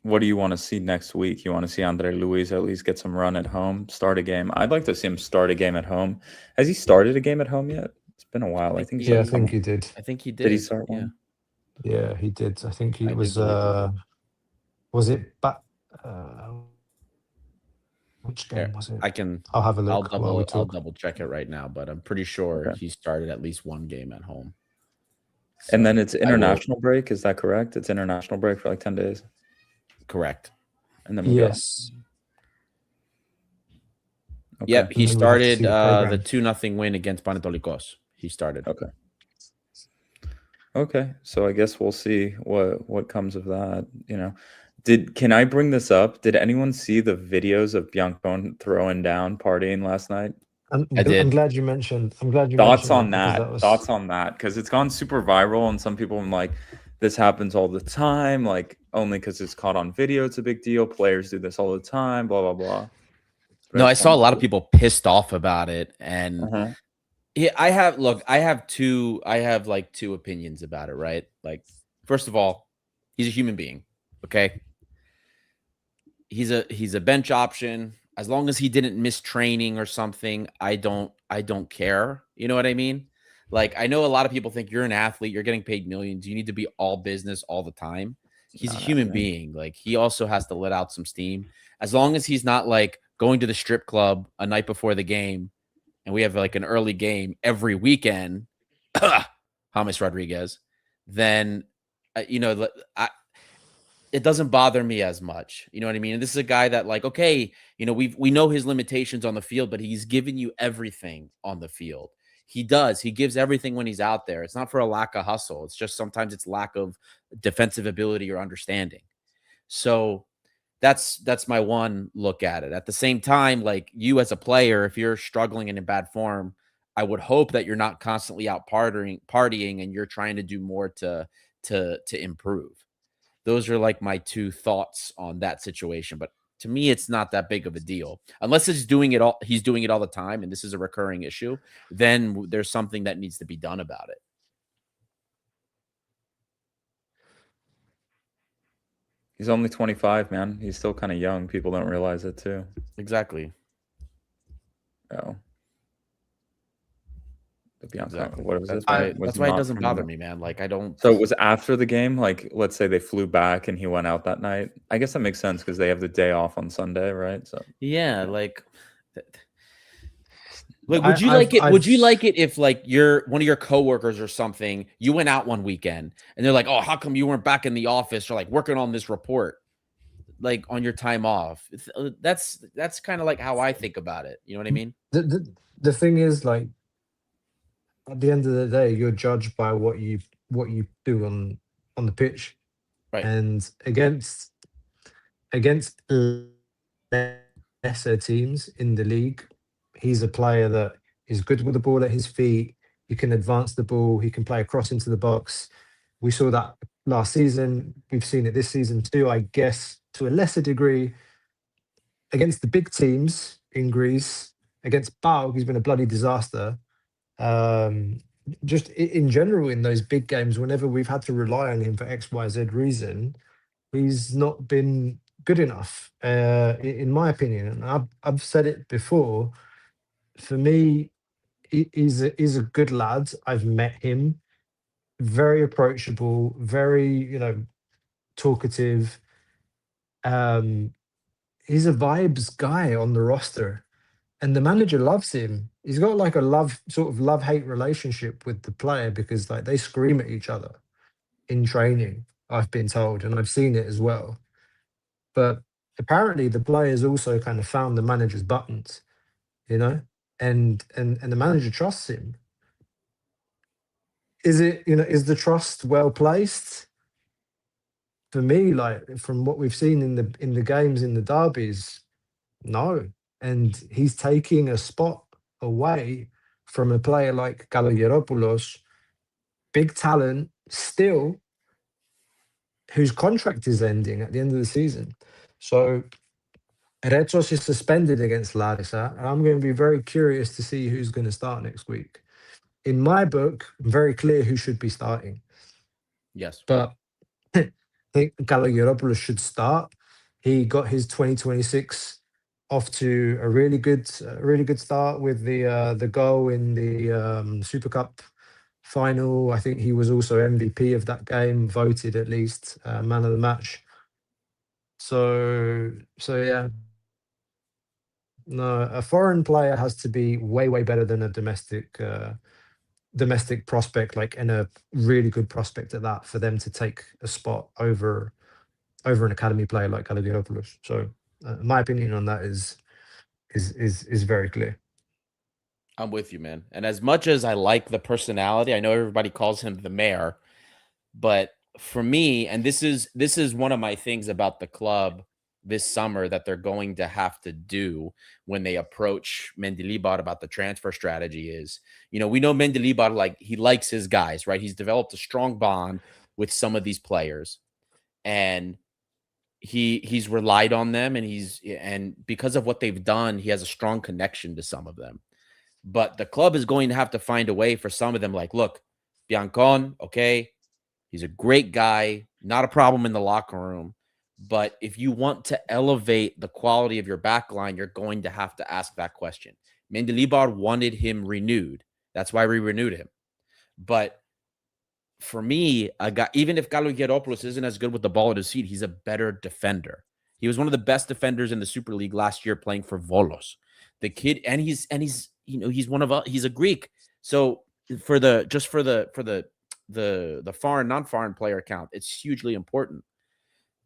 what do you want to see next week? You want to see Andre Luis at least get some run at home, start a game? I'd like to see him start a game at home. Has he started a game at home yet? It's been a while. I think he did. I think he did. Did he start one? Yeah, he did. I think he was. Was it? Which game was it? I'll have a look. I'll double check it right now, but I'm pretty sure he started at least one game at home. So and then it's international break. Is that correct? It's international break for like 10 days. Correct. And then we go. Okay. Yep, he started the 2-0 win against Olympiacos. He started. Okay, so I guess we'll see what comes of that. Can I bring this up? Did anyone see the videos of Biancone throwing down partying last night? I did. I'm glad you mentioned. Thoughts on that? Thoughts on that? Because it's gone super viral, and some people are like, this happens all the time. Like, only because it's caught on video, it's a big deal. Players do this all the time. Blah blah blah. No, I saw a lot of people pissed off about it, and I have two opinions about it, right? Like, first of all, he's a human being, okay? He's a bench option. As long as he didn't miss training or something, I don't care. You know what I mean? Like, I know a lot of people think you're an athlete, you're getting paid millions, you need to be all business all the time. He's a human being. Like, he also has to let out some steam. As long as he's not like going to the strip club a night before the game, and we have like an early game every weekend, James Rodriguez, then, it doesn't bother me as much. You know what I mean? And this is a guy that, like, okay, we know his limitations on the field, but he's given you everything on the field. He does. He gives everything when he's out there. It's not for a lack of hustle. It's just sometimes it's lack of defensive ability or understanding. So that's my one look at it. At the same time, like, you as a player, if you're struggling and in bad form, I would hope that you're not constantly out partying and you're trying to do more to improve. Those are like my two thoughts on that situation. But to me, it's not that big of a deal unless he's doing it all the time, and this is a recurring issue. Then there's something that needs to be done about it. He's only 25, man. He's still kind of young. People don't realize it too. Exactly. Oh. Exactly. What was That's it? why, Was that's he why it not doesn't from bother the- me, man. Like, I don't. So it was after the game? Like, let's say they flew back and he went out that night. I guess that makes sense because they have the day off on Sunday, right? So Yeah, like would I- you I've- like it? I've- Would you like it if like one of your coworkers or something, you went out one weekend and they're like, "Oh, how come you weren't back in the office or like working on this report like on your time off?" That's kind of like how I think about it. You know what I mean? The thing is, like, at the end of the day, you're judged by what you do on the pitch, Right. and against lesser teams in the league, he's a player that is good with the ball at his feet. He can advance the ball. He can play across into the box. We saw that last season. We've seen it this season too, I guess, to a lesser degree against the big teams in Greece. Against Pauk, he's been a bloody disaster. Just in general, in those big games, whenever we've had to rely on him for X, Y, Z reason, he's not been good enough, in my opinion. And I've said it before. For me, he's a good lad. I've met him. Very approachable. Very talkative. Um, he's a vibes guy on the roster, and the manager loves him. He's got like a love hate relationship with the player because like they scream at each other in training. I've been told, and I've seen it as well. But apparently, the players also kind of found the manager's buttons, you know, and the manager trusts him. Is it is the trust well placed? For me, like from what we've seen in the games in the derbies, no. And he's taking a spot away from a player like Kalogeropoulos, big talent still, whose contract is ending at the end of the season. So Retsos is suspended against Larissa, and I'm going to be very curious to see who's going to start next week. In my book, very clear who should be starting. Yes. But I think Kalogeropoulos should start. He got his 2026 off to a really good start with the goal in the Super Cup final. I think he was also MVP of that game, voted at least man of the match. So yeah, no, a foreign player has to be way better than a domestic prospect, like, and a really good prospect at that, for them to take a spot over an academy player like Kalogeropoulos. So my opinion on that is very clear. I'm with you, man. And as much as I like the personality, I know everybody calls him the mayor, but for me, and this is one of my things about the club this summer that they're going to have to do when they approach Mendilibar about the transfer strategy is, we know Mendilibar, like, he likes his guys, right? He's developed a strong bond with some of these players, and he's relied on them, and because of what they've done, he has a strong connection to some of them. But the club is going to have to find a way for some of them, like, look, Biancon, okay, he's a great guy, not a problem in the locker room. But if you want to elevate the quality of your back line, you're going to have to ask that question. Mendilibar wanted him renewed. That's why we renewed him. But for me, even if Kalogeropoulos isn't as good with the ball at his feet, he's a better defender. He was one of the best defenders in the Super League last year, playing for Volos. The kid, and he's he's a Greek. So for the foreign, non-foreign player count, it's hugely important.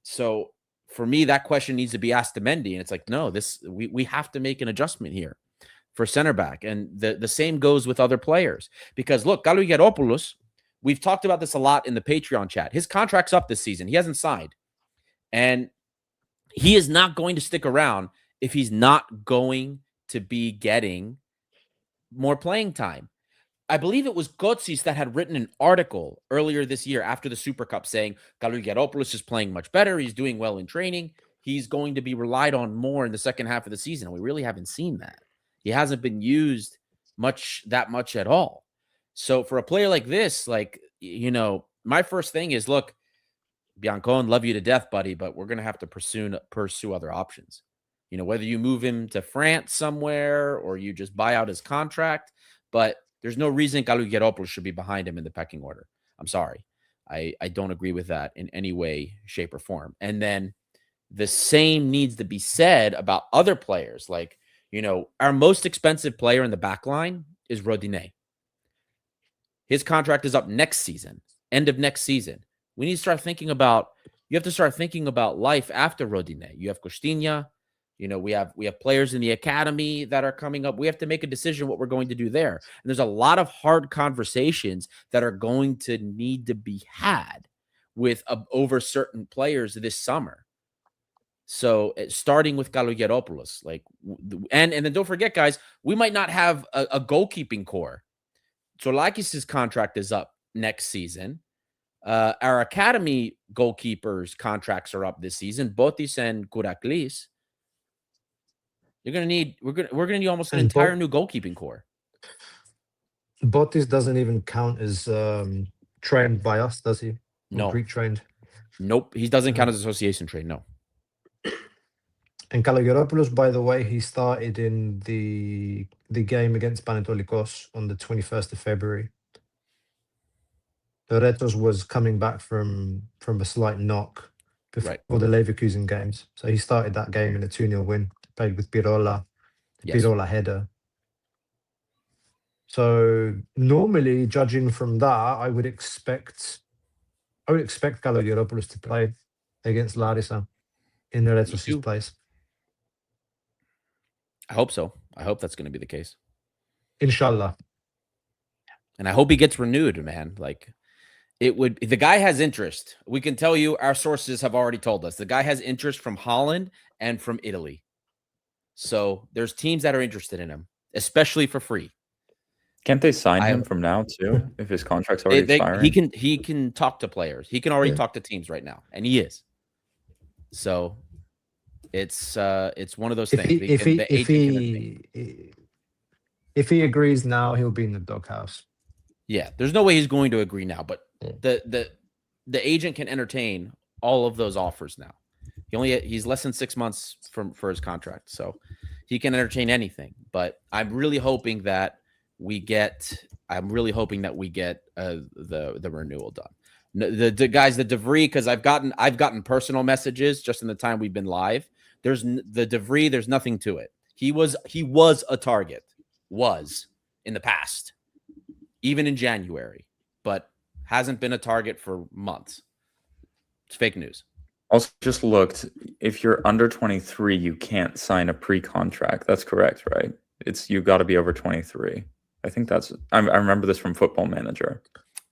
So for me, that question needs to be asked to Mendy, and it's like, no, we have to make an adjustment here for center back, and the same goes with other players, because look, Kalogeropoulos, we've talked about this a lot in the Patreon chat. His contract's up this season. He hasn't signed, and he is not going to stick around if he's not going to be getting more playing time. I believe it was Kotsis that had written an article earlier this year after the Super Cup saying Kalogeropoulos is playing much better. He's doing well in training. He's going to be relied on more in the second half of the season. We really haven't seen that. He hasn't been used that much at all. So for a player like this, like, you know, my first thing is, look, Biancone, love you to death, buddy, but we're going to have to pursue other options. You know, whether you move him to France somewhere or you just buy out his contract, but there's no reason Kalogeropoulos should be behind him in the pecking order. I'm sorry. I don't agree with that in any way, shape, or form. And then the same needs to be said about other players. Like, you know, our most expensive player in the back line is Rodinet. His contract is up next season, end of next season. We need to start thinking about, you have to start thinking about life after Rodinet. You have Costinha. You know, we have players in the academy that are coming up. We have to make a decision what we're going to do there. And there's a lot of hard conversations that are going to need to be had with over certain players this summer. So starting with Kalogeropoulos, like, and then don't forget, guys, we might not have a goalkeeping core. Tsolakis' contract is up next season. Our academy goalkeepers' contracts are up this season. Botis and Kuraklis. We're gonna need almost an entire new goalkeeping core. Botis doesn't even count as trained by us, does he? No, Greek trained. Nope, he doesn't count as association trained. No. And Kalogeropoulos, by the way, he started in the game against Olympiacos on the 21st of February. Retos was coming back from a slight knock before the Leverkusen games. So he started that game in a 2-0 win, played with Pirola, Pirola header. So normally, judging from that, I would expect Kalogeropoulos to play against Larissa in Retos' place. I hope so. I hope that's going to be the case. Inshallah. And I hope he gets renewed, man. Like, the guy has interest. We can tell you, our sources have already told us the guy has interest from Holland and from Italy. So there's teams that are interested in him, especially for free. Can't they sign him from now too if his contract's already expiring? He can talk to players. He can already talk to teams right now, and he is. So it's one of those things. If he agrees now, he'll be in the doghouse. Yeah, there's no way he's going to agree now, but the agent can entertain all of those offers now. He's less than 6 months for his contract, so he can entertain anything. But I'm really hoping that we get the renewal done. The guys, the DeVries, because I've gotten personal messages just in the time we've been live. There's the DeVries. There's nothing to it. He was a target, in the past, even in January, but hasn't been a target for months. It's fake news. Also, just looked. If you're under 23, you can't sign a pre-contract. That's correct, right? You got to be over 23. I think that's. I remember this from Football Manager.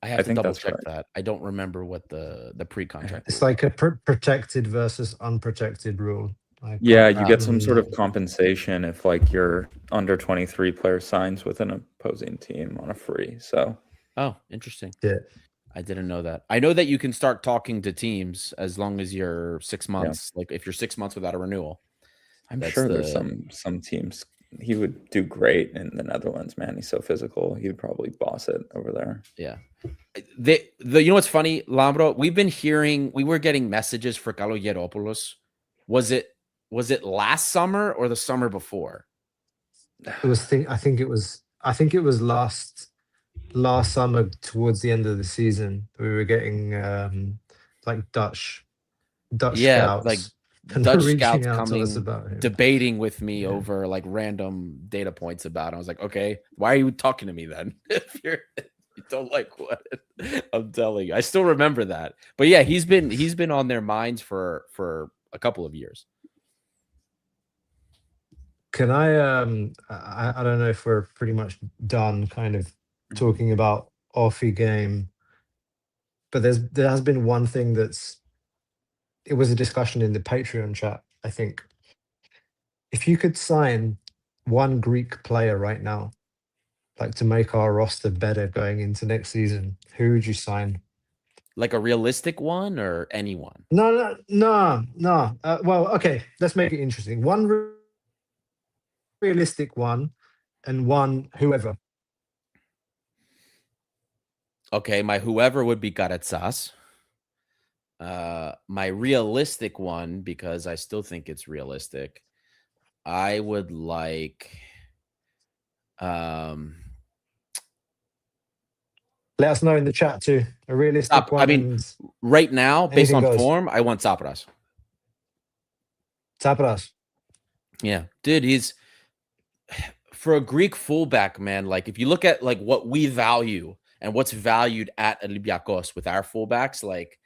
I have to double check that. I don't remember what the pre-contract. It's like a protected versus unprotected rule. Yeah, you get some sort of compensation if like your under 23 player signs with an opposing team on a free. So. Oh, interesting. Yeah. I didn't know that. I know that you can start talking to teams as long as you're 6 months. Yeah. Like if you're 6 months without a renewal. I'm sure there's some teams. He would do great in the Netherlands, man. He's so physical. He would probably boss it over there. Yeah. You know what's funny, Lambro? We were getting messages for Kalogeropoulos. Was it last summer or the summer before? It was. I think it was last summer towards the end of the season. We were getting like Dutch scouts. Like Dutch scouts coming debating with me over like random data points about it. I was like, okay, why are you talking to me then? If you don't like what I'm telling you. I still remember that. But yeah, he's been on their minds for a couple of years. Can I don't know if we're pretty much done kind of talking about OFI game, but there has been one thing it was a discussion in the Patreon chat, I think. If you could sign one Greek player right now, like to make our roster better going into next season, who would you sign? Like a realistic one or anyone? No. Well, okay, let's make it interesting. One realistic one, and one whoever. Okay, my whoever would be Garetsas. My realistic one, because I still think it's realistic, I would like Let us know in the chat too. A realistic one. I mean, and right now, based anything on goes. form, I want Tsapras. Tsapras. Yeah, dude, he's for a Greek fullback, man. Like if you look at like what we value and what's valued at Olympiacos with our fullbacks, like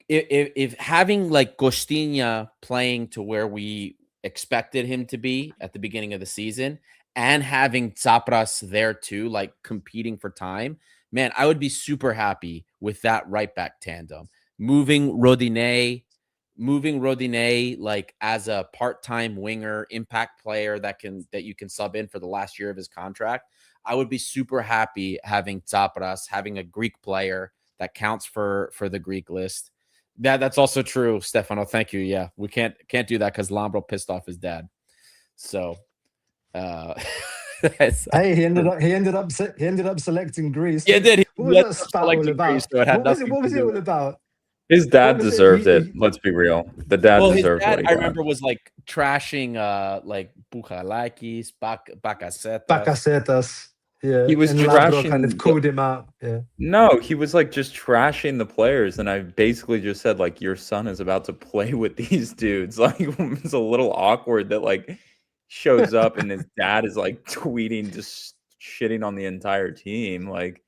if having like Costinha playing to where we expected him to be at the beginning of the season and having Tsapras there too, like competing for time, man, I would be super happy with that right back tandem. Moving Rodinei like as a part-time winger, impact player that you can sub in for the last year of his contract. I would be super happy having Tsapras, having a Greek player that counts for the Greek list. That's also true, Stefano. Thank you. Yeah, we can't do that because Lambro pissed off his dad. So, Hey, he ended up selecting Greece. Yeah, did. What was that spat all about? Greece, so it had What was it all it. about? His dad was it? deserved it. Let's be real. The dad Well, his deserved dad, what he I got. remember, was like trashing like Bouchalakis, Bakasetas. Bakasetas. Yeah. He was and Labro trashing kind of called him out. Yeah. No, he was like just trashing the players, and I basically just said like, your son is about to play with these dudes. Like it's a little awkward that like shows up and his dad is like tweeting just shitting on the entire team, like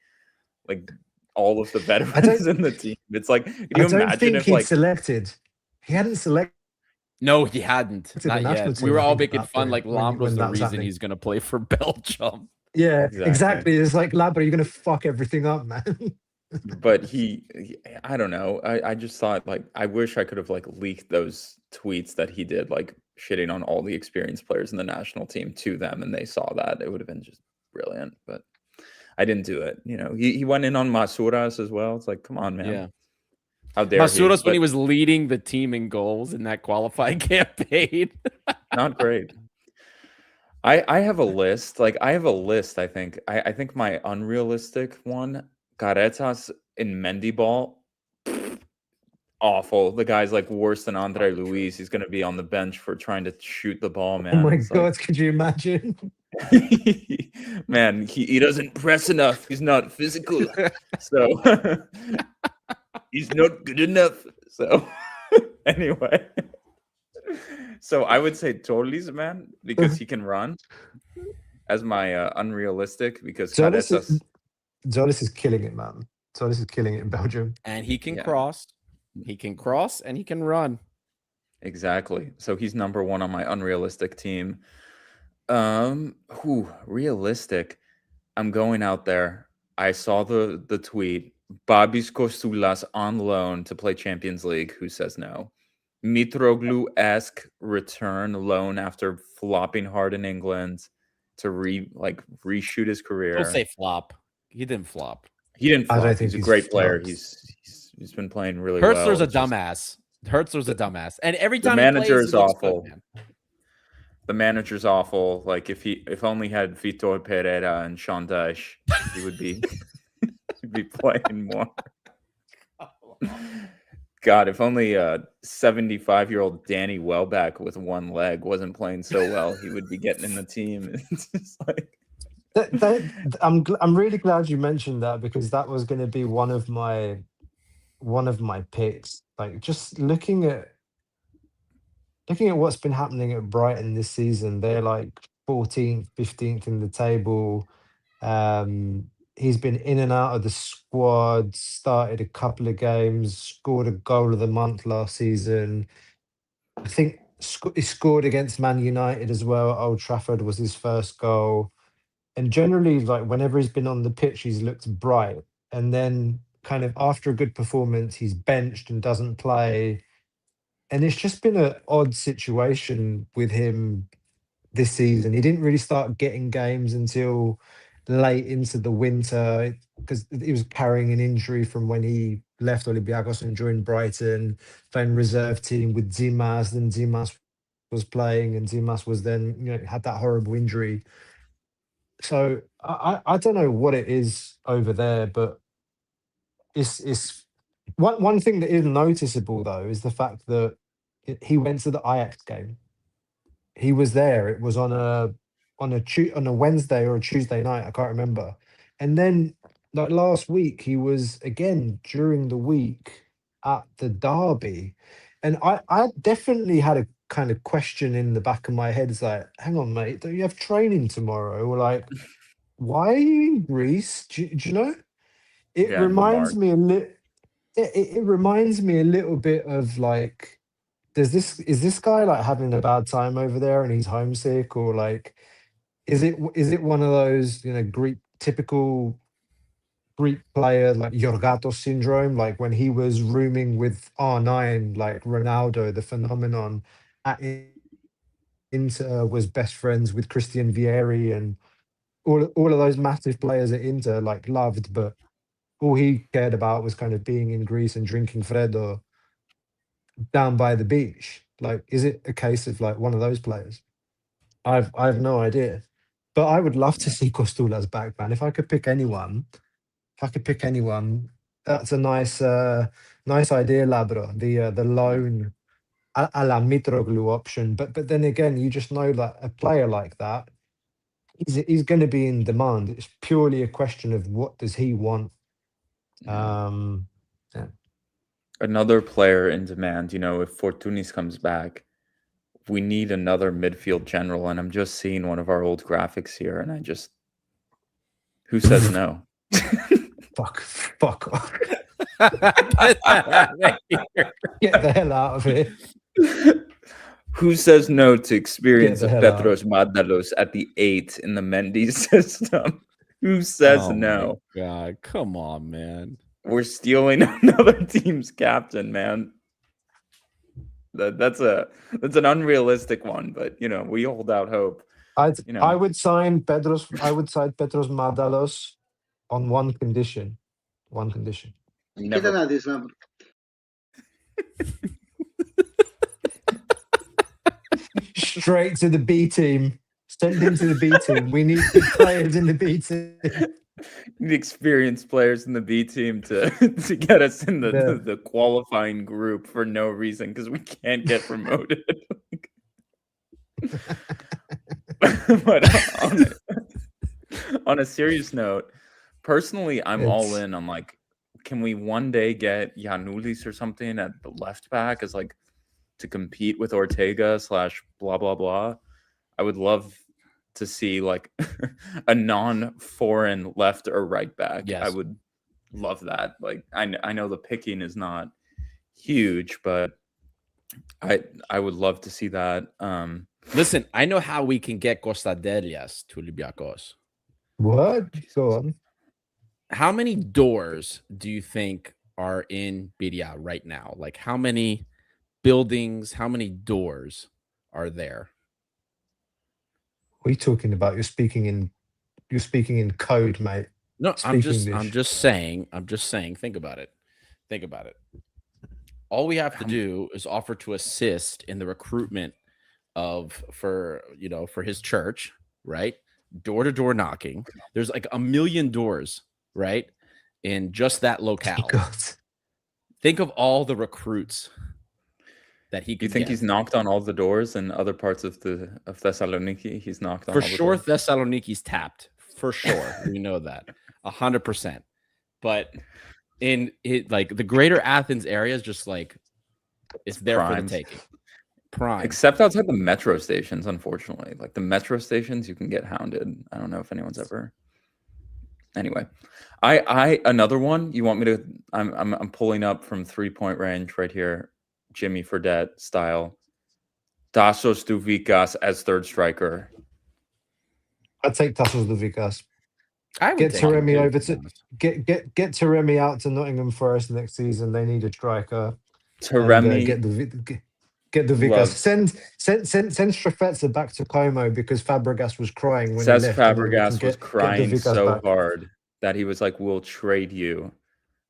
all of the veterans in the team. It's like, can you imagine think if he'd like selected. He hadn't selected No, he hadn't. the Not national yet. team. We were I all think, making at that fun point, like when Lambro's the that was reason happening. he's going to play for Belgium. Yeah, Exactly. exactly. It's like, Labro, you're gonna fuck everything up, man. But he I don't know. I just thought like, I wish I could have like leaked those tweets that he did, like shitting on all the experienced players in the national team to them, and they saw that. It would have been just brilliant, but I didn't do it. You know, he went in on Masuras as well. It's like, come on, man. Yeah. How dare Masuras he? when he was leading the team in goals in that qualifying campaign. Not great. I have a list. Like I have a list, I think. I think my unrealistic one, Caretas in Mendilibar, awful. The guy's like worse than Andre Luis. He's gonna be on the bench for trying to shoot the ball, man. Oh my It's god, could you imagine? Man, he doesn't press enough. He's not physical. So he's not good enough. So anyway. So I would say Torlis, man, because he can run. As my unrealistic, because Caretas, Zolis is killing it, man. Zolis is killing it in Belgium. And he can Yeah. cross. He can cross and he can run. exactly. So he's number one on my unrealistic team. Realistic. I'm going out there. I saw the tweet. Babis Kostulas on loan to play Champions League. Who says no? Mitroglou-esque return loan after flopping hard in England to reshoot his career. Don't say flop. He didn't flop. He didn't flop. I don't think He's a he's great player. flopped. He's been playing really well. Hertzler's a It's just- dumbass. Hertzler's a dumbass. And every The time manager he plays, is he looks awful. good, man. The manager's awful. Like if only had Vitor Pereira and Sean Dyche, he would be he'd be playing more. God, if only 75-year-old Danny Welbeck with one leg wasn't playing so well, he would be getting in the team. It's just like I'm really glad you mentioned that, because that was going to be one of my picks. Like, just looking at what's been happening at Brighton this season, they're like 14th, 15th in the table. He's been in and out of the squad, started a couple of games, scored a goal of the month last season. I think he scored against Man United as well at Old Trafford, was his first goal. And generally, like, whenever he's been on the pitch, he's looked bright. And then kind of after a good performance, he's benched and doesn't play. And it's just been an odd situation with him this season. He didn't really start getting games until late into the winter because he was carrying an injury from when he left Olympiacos and joined Brighton, playing reserve team with Dimas. Then Dimas was playing, and Dimas was then had that horrible injury. So I don't know what it is over there, but it's one thing that is noticeable though is the fact that he went to the Ajax game. He was there. It was on a Wednesday or a Tuesday night. I can't remember. And then like last week, he was again during the week at the derby, and I definitely had a kind of question in the back of my head. It's like, hang on, mate, don't you have training tomorrow? Or like, why are you in Greece? Do you know? It Yeah, reminds March. me a little. It reminds me a little bit of like, is this guy like having a bad time over there and he's homesick, or like, is it one of those typical Greek player like Yorgatos syndrome, like when he was rooming with R9, like Ronaldo, the phenomenon at Inter, was best friends with Christian Vieri and all of those massive players at Inter, like loved, but all he cared about was kind of being in Greece and drinking Freddo down by the beach. Like, is it a case of like one of those players? I have no idea. But I would love to see Costulas back, man. If I could pick anyone, that's a nice idea, Labro. The loan a la Mitroglou option. But then again, you just know that a player like that, he's going to be in demand. It's purely a question of what does he want. Yeah. Yeah. Another player in demand, if Fortunis comes back, we need another midfield general. And I'm just seeing one of our old graphics here, and who says no? Fuck off. Get that out of here. Get the hell out of here. Who says no to experience Get of the hell Petros Madalos at the 8 in the Mendy system? Who says Oh no? my God, come on, man. We're stealing another team's captain, man. That's an unrealistic one, but we hold out hope. I would sign Petros Madalos on one condition. One condition. Never. Straight to the B team. Send him to the B team. We need good players in the B team. Need experienced players in the B team to get us in the qualifying group for no reason because we can't get promoted. But on a serious note, personally, I'm all in on like, can we one day get Giannoulis or something at the left back as like to compete with Ortega / blah blah blah? I would love to see like a non-foreign left or right back. Yes. I would love that. Like I know the picking is not huge, but I would love to see that. Listen, I know how we can get Costadelias to Olympiacos. What? Go on. How many doors do you think are in Biria right now? Like how many buildings, how many doors are there? What are you talking about? You're speaking in code, mate. No, I'm just saying, think about it. All we have to do is offer to assist in the recruitment for his church, right? Door-to-door knocking. There's like 1 million doors, right? In just that locale. Think of all the recruits that he could You think get. he's knocked on all the doors in other parts of Thessaloniki? He's knocked on for all the sure. doors? Thessaloniki's tapped for sure. We know that 100%. But in it, like the greater Athens area is just like it's there for the taking. Prime. Except outside the metro stations, unfortunately. Like the metro stations, you can get hounded. I don't know if anyone's ever. Anyway, I another one. You want me to? I'm pulling up from 3-point range right here. Jimmy Fredette style. Tassos Douvikas as third striker. I'd take Tassos Douvikas. I would get Taremi him, over to get Taremi out to Nottingham Forest next season. They need a striker. Taremi, Get the Vikas. Love. Send Strefetza back to Como because Fabregas was crying when Says he left. and then we can Fabregas was get the crying Vikas so back. hard that he was like, "We'll trade you,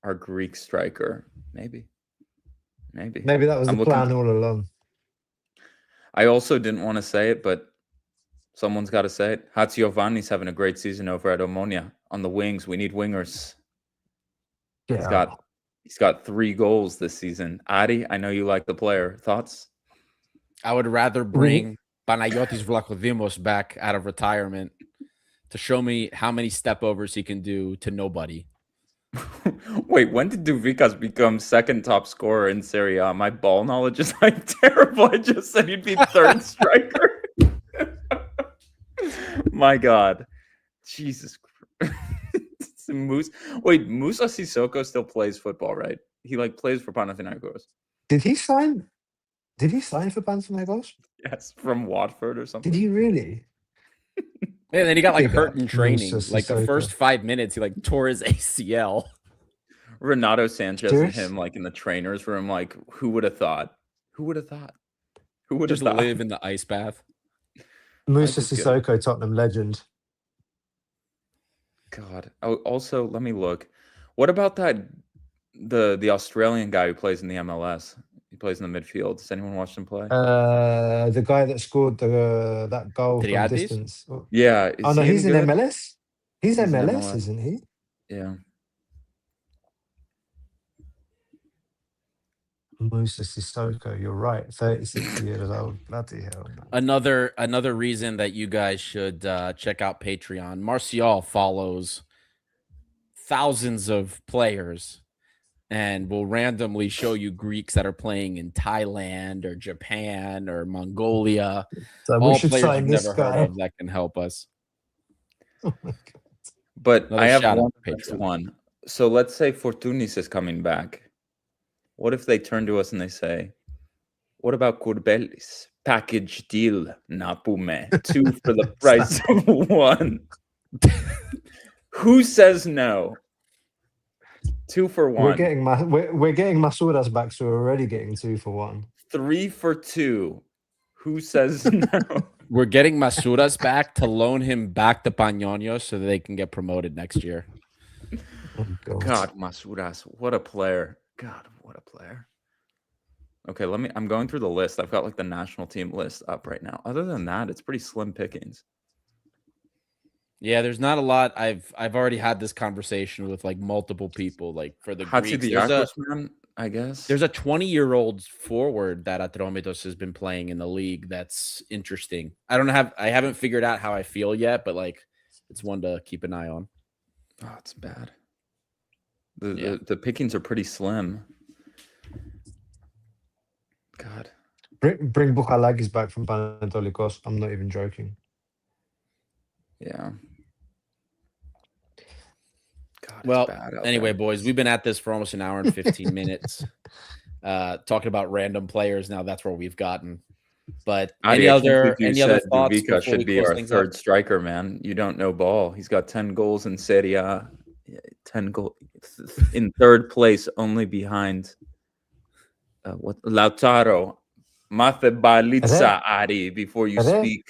our Greek striker." Maybe. Maybe that was I'm the looking- plan all along. I also didn't want to say it, but someone's got to say it. Hatziovani's having a great season over at Omonia on the wings. We need wingers. Yeah. He's got 3 goals this season. Adi, I know you like the player. Thoughts? I would rather bring Panayotis Vlachodimos back out of retirement to show me how many stepovers he can do to nobody. Wait, when did Duvikas become second top scorer in Serie A? My ball knowledge is like terrible. I just said he'd be third striker. My God. Jesus Christ. Musa Sissoko still plays football, right? He like plays for Panathinaikos. Did he sign for Panathinaikos? Yes, from Watford or something. Did he really? And then he got like Big hurt up in training. Musa Like the Sissoko. first 5 minutes, he like tore his ACL. Renato Sanchez Serious? and him like in the trainer's room, like who would have thought? Who would have thought? Who would have Just thought? live in the ice bath. Musa is good. Sissoko, Tottenham legend. God. Oh, also, let me look. What about the Australian guy who plays in the MLS? He plays in the midfield. Does anyone watch him play? The guy that scored that goal from Triadis? distance. Yeah. Oh is no, he he's any in good? MLS. He's in MLS, MLS. isn't he? Yeah. Musa Sissoko, you're right. 36 years old. Bloody hell. Man. Another reason that you guys should check out Patreon. Martial follows thousands of players and will randomly show you Greeks that are playing in Thailand or Japan or Mongolia. So we All should players sign you've this never guy. heard of that can help us. Oh my God. But Another I have shout out one to last Patreon. one. So let's say Fortunis is coming back. What if they turn to us and they say, "What about Courbelis? Package deal, Napume. 2 for the price of 1." Who says no? 2 for 1. We're getting Masuras back, so we're already getting 2 for 1. 3 for 2. Who says no? We're getting Masuras back to loan him back to Pañoño so that they can get promoted next year. Oh God. God, Masuras, what a player. God, what a player. Okay, I'm going through the list. I've got like the national team list up right now. Other than that, it's pretty slim pickings. Yeah, there's not a lot. I've already had this conversation with like multiple people. Like for the Greeks, Hatzidiakos, man, I guess. there's a 20-year-old forward that Atromitos has been playing in the league. That's interesting. I haven't figured out how I feel yet, but like it's one to keep an eye on. Oh, it's bad. The pickings are pretty slim. God. Bring Bukhalagis back from Panathinaikos. I'm not even joking. Yeah. God, it's Well, bad out anyway, there. boys, we've been at this for almost an hour and 15 minutes, talking about random players. Now that's where we've gotten. But Adi, any I can't other believe you said thoughts? Duvica before should we be close our things third up? striker, man. You don't know ball. He's got 10 goals in Serie A. 10 goals in third place, only behind what Lautaro. Mathe Balitza, Adi, before you speak.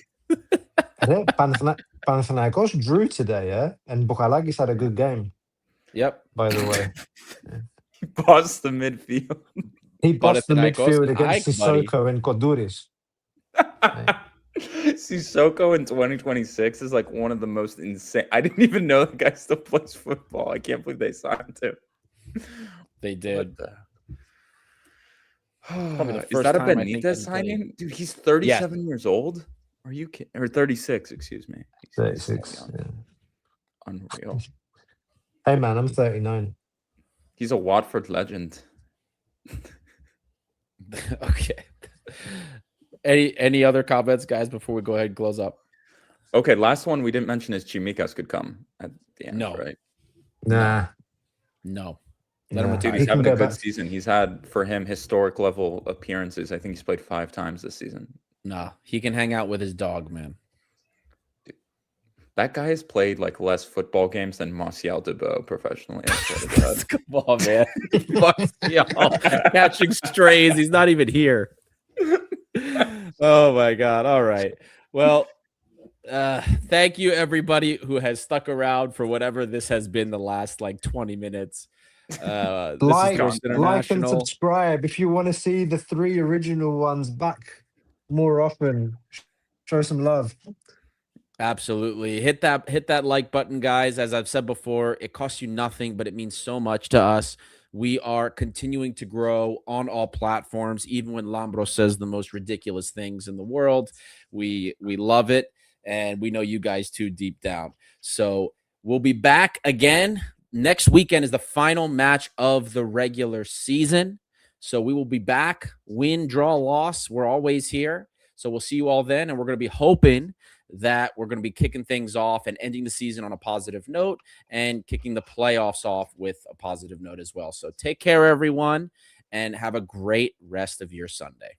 Panathinaikos drew today, yeah? And Bukhalagis had a good game, Yep. by the way. He bossed the midfield. He bossed the Panathinaikos, midfield against Ike, buddy. Sissoko and Kodouris. Sissoko in 2026 is like one of the most insane. I didn't even know the guy still plays football. I can't believe they signed him. They did. Probably the is first that a time I think that Benitez he signing? Dude, he's 37 years old. Are you kidding? Or 36, excuse me. He's 36. so young. Yeah. Unreal. Hey, man, I'm 39. He's a Watford legend. Okay. Any other comments, guys, before we go ahead and close up? Okay, last one we didn't mention is Chimikas could come at the end, No. right? Nah. No. Nah. Dude, He he's can having a go good back. season. He's had, for him, historic level appearances. I think he's played 5 times this season. Nah. He can hang out with his dog, man. That guy has played like less football games than Martial Debeau professionally. I swear to God. Come on, man. Martial catching strays. He's not even here. Oh my God. All right. Well, thank you everybody who has stuck around for whatever this has been the last like 20 minutes. This is Like, Trust like and International. subscribe if you want to see the 3 original ones back more often. Show some love. Absolutely. Hit that like button, guys. As I've said before, it costs you nothing, but it means so much to us. We are continuing to grow on all platforms, even when Lambro says the most ridiculous things in the world. We love it, and we know you guys too deep down. So we'll be back again. Next weekend is the final match of the regular season. So we will be back. Win, draw, loss. We're always here. So we'll see you all then, and we're going to be hoping that we're going to be kicking things off and ending the season on a positive note and kicking the playoffs off with a positive note as well. So take care, everyone, and have a great rest of your Sunday.